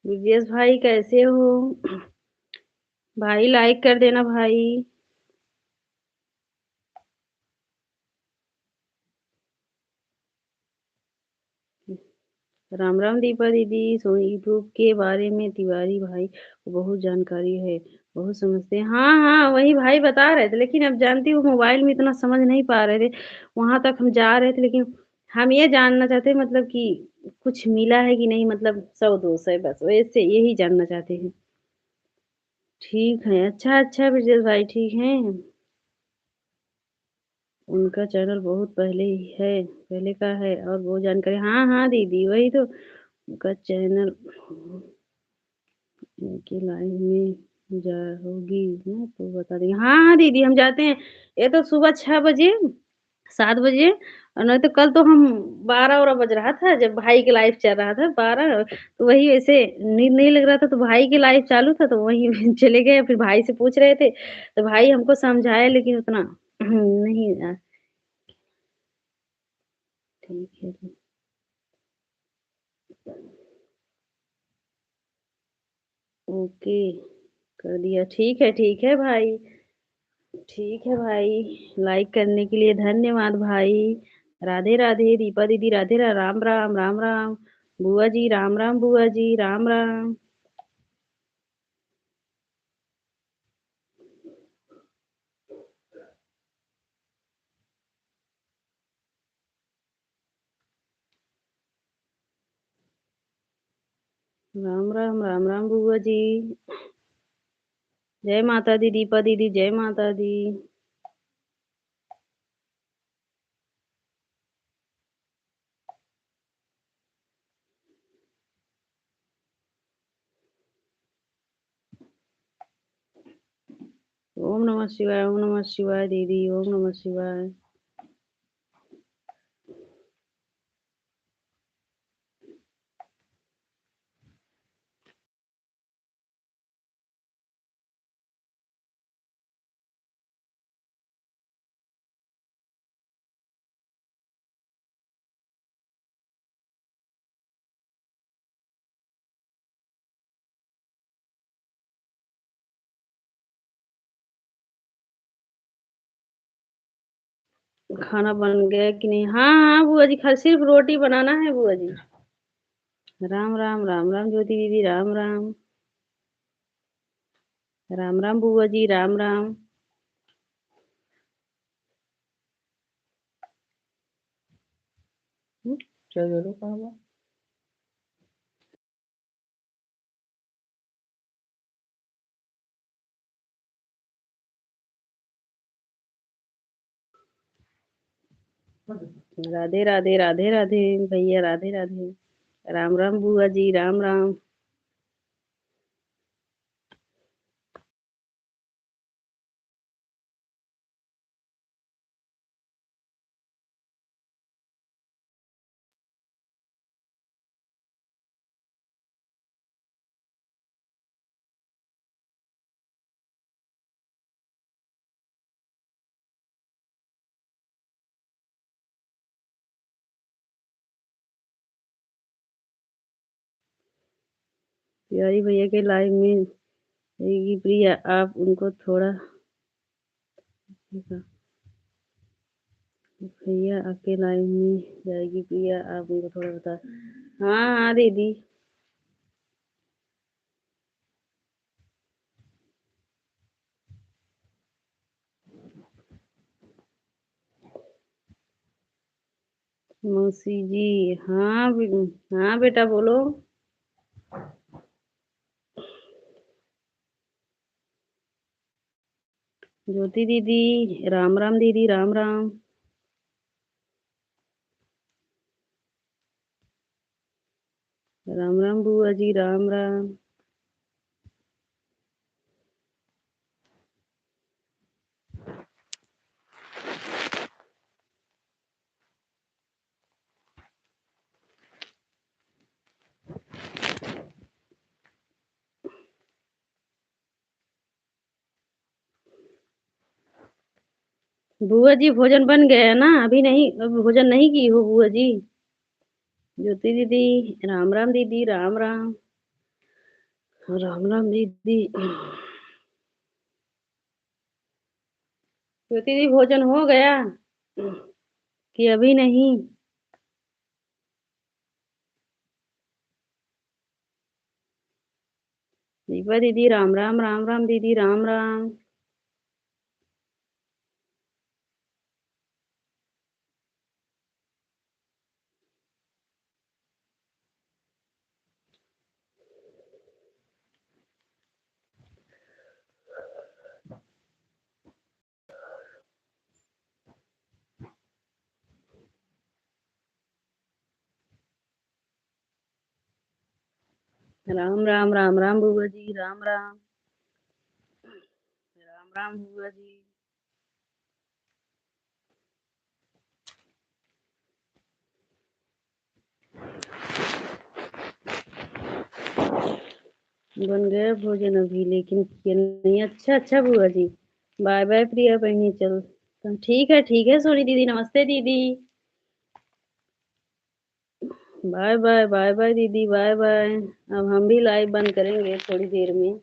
ब्रजेश भाई कैसे हो भाई? लाइक कर देना भाई। राम राम दीपा दीदी। सोनी ग्रुप के बारे में तिवारी भाई को बहुत जानकारी है, बहुत समझते हैं। हाँ हाँ, वही भाई बता रहे थे, लेकिन अब जानती हूँ मोबाइल में इतना समझ नहीं पा रहे थे। वहां तक हम जा रहे थे, लेकिन हम ये जानना चाहते हैं मतलब कि कुछ मिला है कि नहीं, मतलब 100-200 है बस, वैसे यही जानना चाहते हैं। ठीक है, अच्छा अच्छा ब्रजेश भाई, ठीक है। उनका चैनल बहुत पहले ही है, पहले का है और वो जानकारी। हाँ हाँ दीदी, वही तो उनका चैनल की लाइन में जा होगी ना तो बता देंगे। हाँ हाँ दीदी, हम जाते हैं। ये तो सुबह 6 बजे, 7 बजे, और नहीं तो कल तो हम 12 बज रहा था जब भाई के लाइव चल रहा था 12, तो वही वैसे नींद नहीं लग रहा था तो भाई के लाइव चालू था तो वहीं चले गए। फिर भाई से पूछ रहे थे तो भाई हमको समझाए, लेकिन उतना नहीं। ठीक है। ओके, कर दिया। ठीक है भाई। ठीक है भाई, लाइक करने के लिए धन्यवाद भाई। राधे राधे दीपा दीदी, राधे राम राम राम राम। बुआ जी राम राम, बुआ जी राम राम। राम राम राम राम बुआ जी। जय माता दी दीपा दीदी, जय माता दी। ओम नमः शिवाय, ओम नमः शिवाय दीदी, ओम नमः शिवाय। खाना बन गया कि नहीं? हाँ हाँ बुआ जी, सिर्फ रोटी बनाना है बुआ जी। राम राम राम राम ज्योति दीदी, राम राम। राम राम बुआ जी, राम राम। हम्म, चलो कहाँ हुआ? राधे राधे, राधे राधे भैया, राधे राधे। राम राम बुआ जी, राम राम। तिवारी भैया के लाइव में रहेगी प्रिया, आप उनको थोड़ा भैया आपके लाइव में जाएगी प्रिया, आप उनको थोड़ा बता। हाँ हाँ दीदी। मौसी जी, हाँ हाँ बेटा बोलो। ज्योति दीदी, राम राम दीदी, राम राम। राम राम बुआ जी, राम राम। बुआ जी भोजन बन गया ना? अभी नहीं, अभी भोजन नहीं की हो बुआ जी? ज्योति दीदी, राम राम दीदी, राम राम। राम राम दीदी। ज्योति दी भोजन हो गया कि अभी नहीं? दीपा दीदी राम राम, राम राम दीदी, राम राम। राम राम, राम राम बुआ जी, राम राम, राम राम बुआ जी। बन गया भोजन अभी, लेकिन किया नहीं। अच्छा अच्छा बुआ जी। बाय बाय प्रिया बहनी, चल तो ठीक है सोनी दीदी, नमस्ते दीदी। बाय बाय, बाय बाय दीदी, बाय बाय। अब हम भी लाइव बंद करेंगे थोड़ी देर में।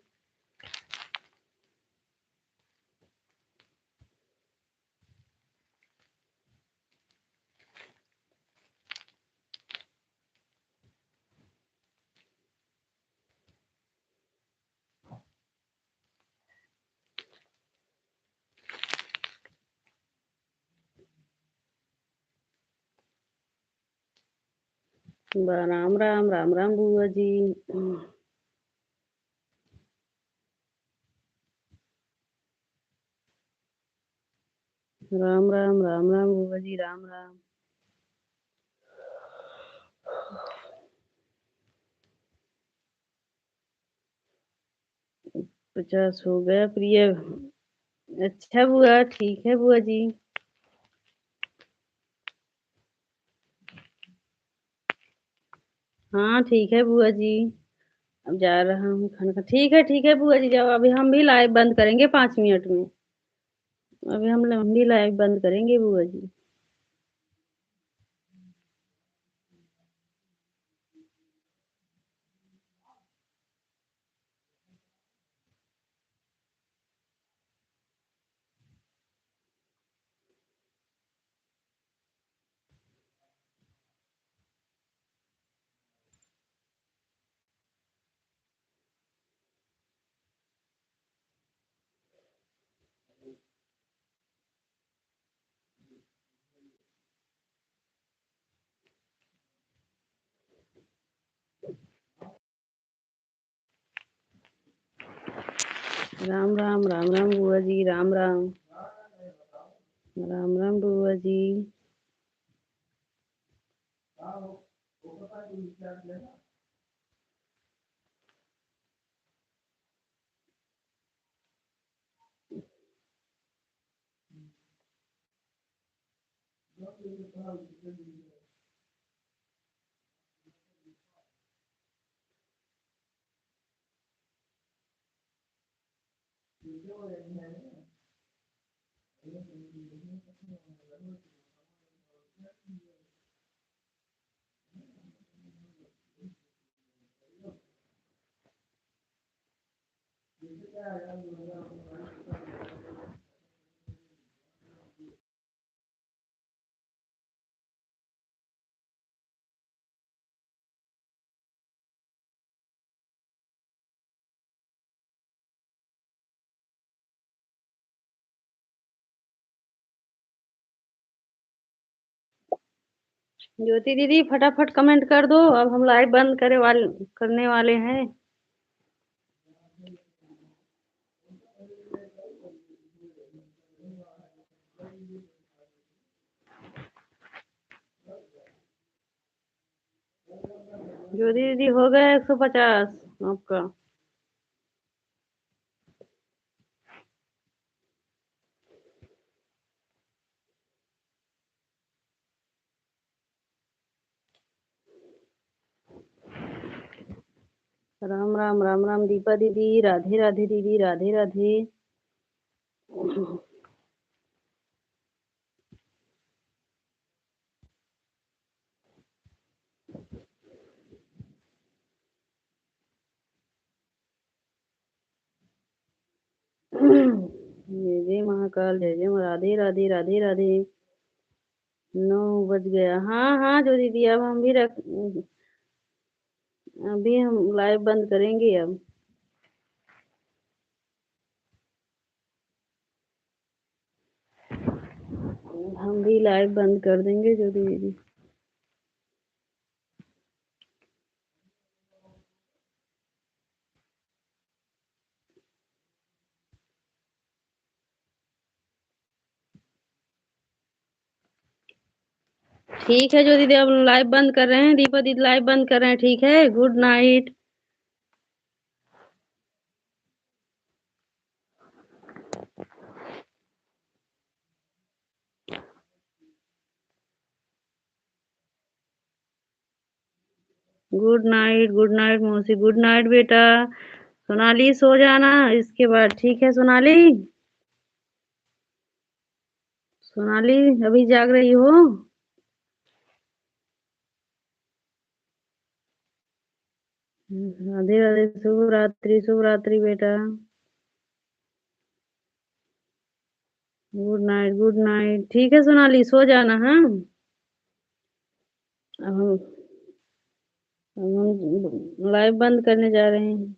राम राम, राम राम बुआ जी। राम राम, राम राम बुआ जी, राम राम। 50 हो गया प्रिया। अच्छा बुआ, ठीक है बुआ जी। हाँ ठीक है बुआ जी। अब जा रहा हूँ खाना खा। ठीक है बुआ जी, जाओ। अभी हम भी लाइव बंद करेंगे 5 मिनट में। अभी हम भी लाइव बंद करेंगे बुआ जी। राम राम, राम राम बुआ जी, राम राम, राम राम बुआ जी। ज्योति दीदी फटाफट कमेंट कर दो, अब हम लाइव बंद करने वाले हैं। ज्योति दीदी हो गया 150 आपका। राम राम, राम राम दीपा दीदी, राधे राधे दीदी, राधे राधे। जय जय महाकाल, जय जय राधे राधे, राधे राधे। 9 बज गया। हाँ हाँ जो दीदी, अब हम भी अभी हम लाइव बंद करेंगे अब। हम भी लाइव बंद कर देंगे ज्योति दीदी। ठीक है ज्योति दीदी, अब लाइव बंद कर रहे हैं। दीपा दीदी लाइव बंद कर रहे हैं, ठीक है। Good night. Good night, good night मौसी, गुड नाइट बेटा। सोनाली सो जाना इसके बाद, ठीक है सोनाली। सोनाली अभी जाग रही हो? राधे राधे, शुभ रात्रि, शुभ रात्रि बेटा। Good night, good night. ठीक है सोनाली, सो जाना। हाँ, अब हम लाइव बंद करने जा रहे हैं।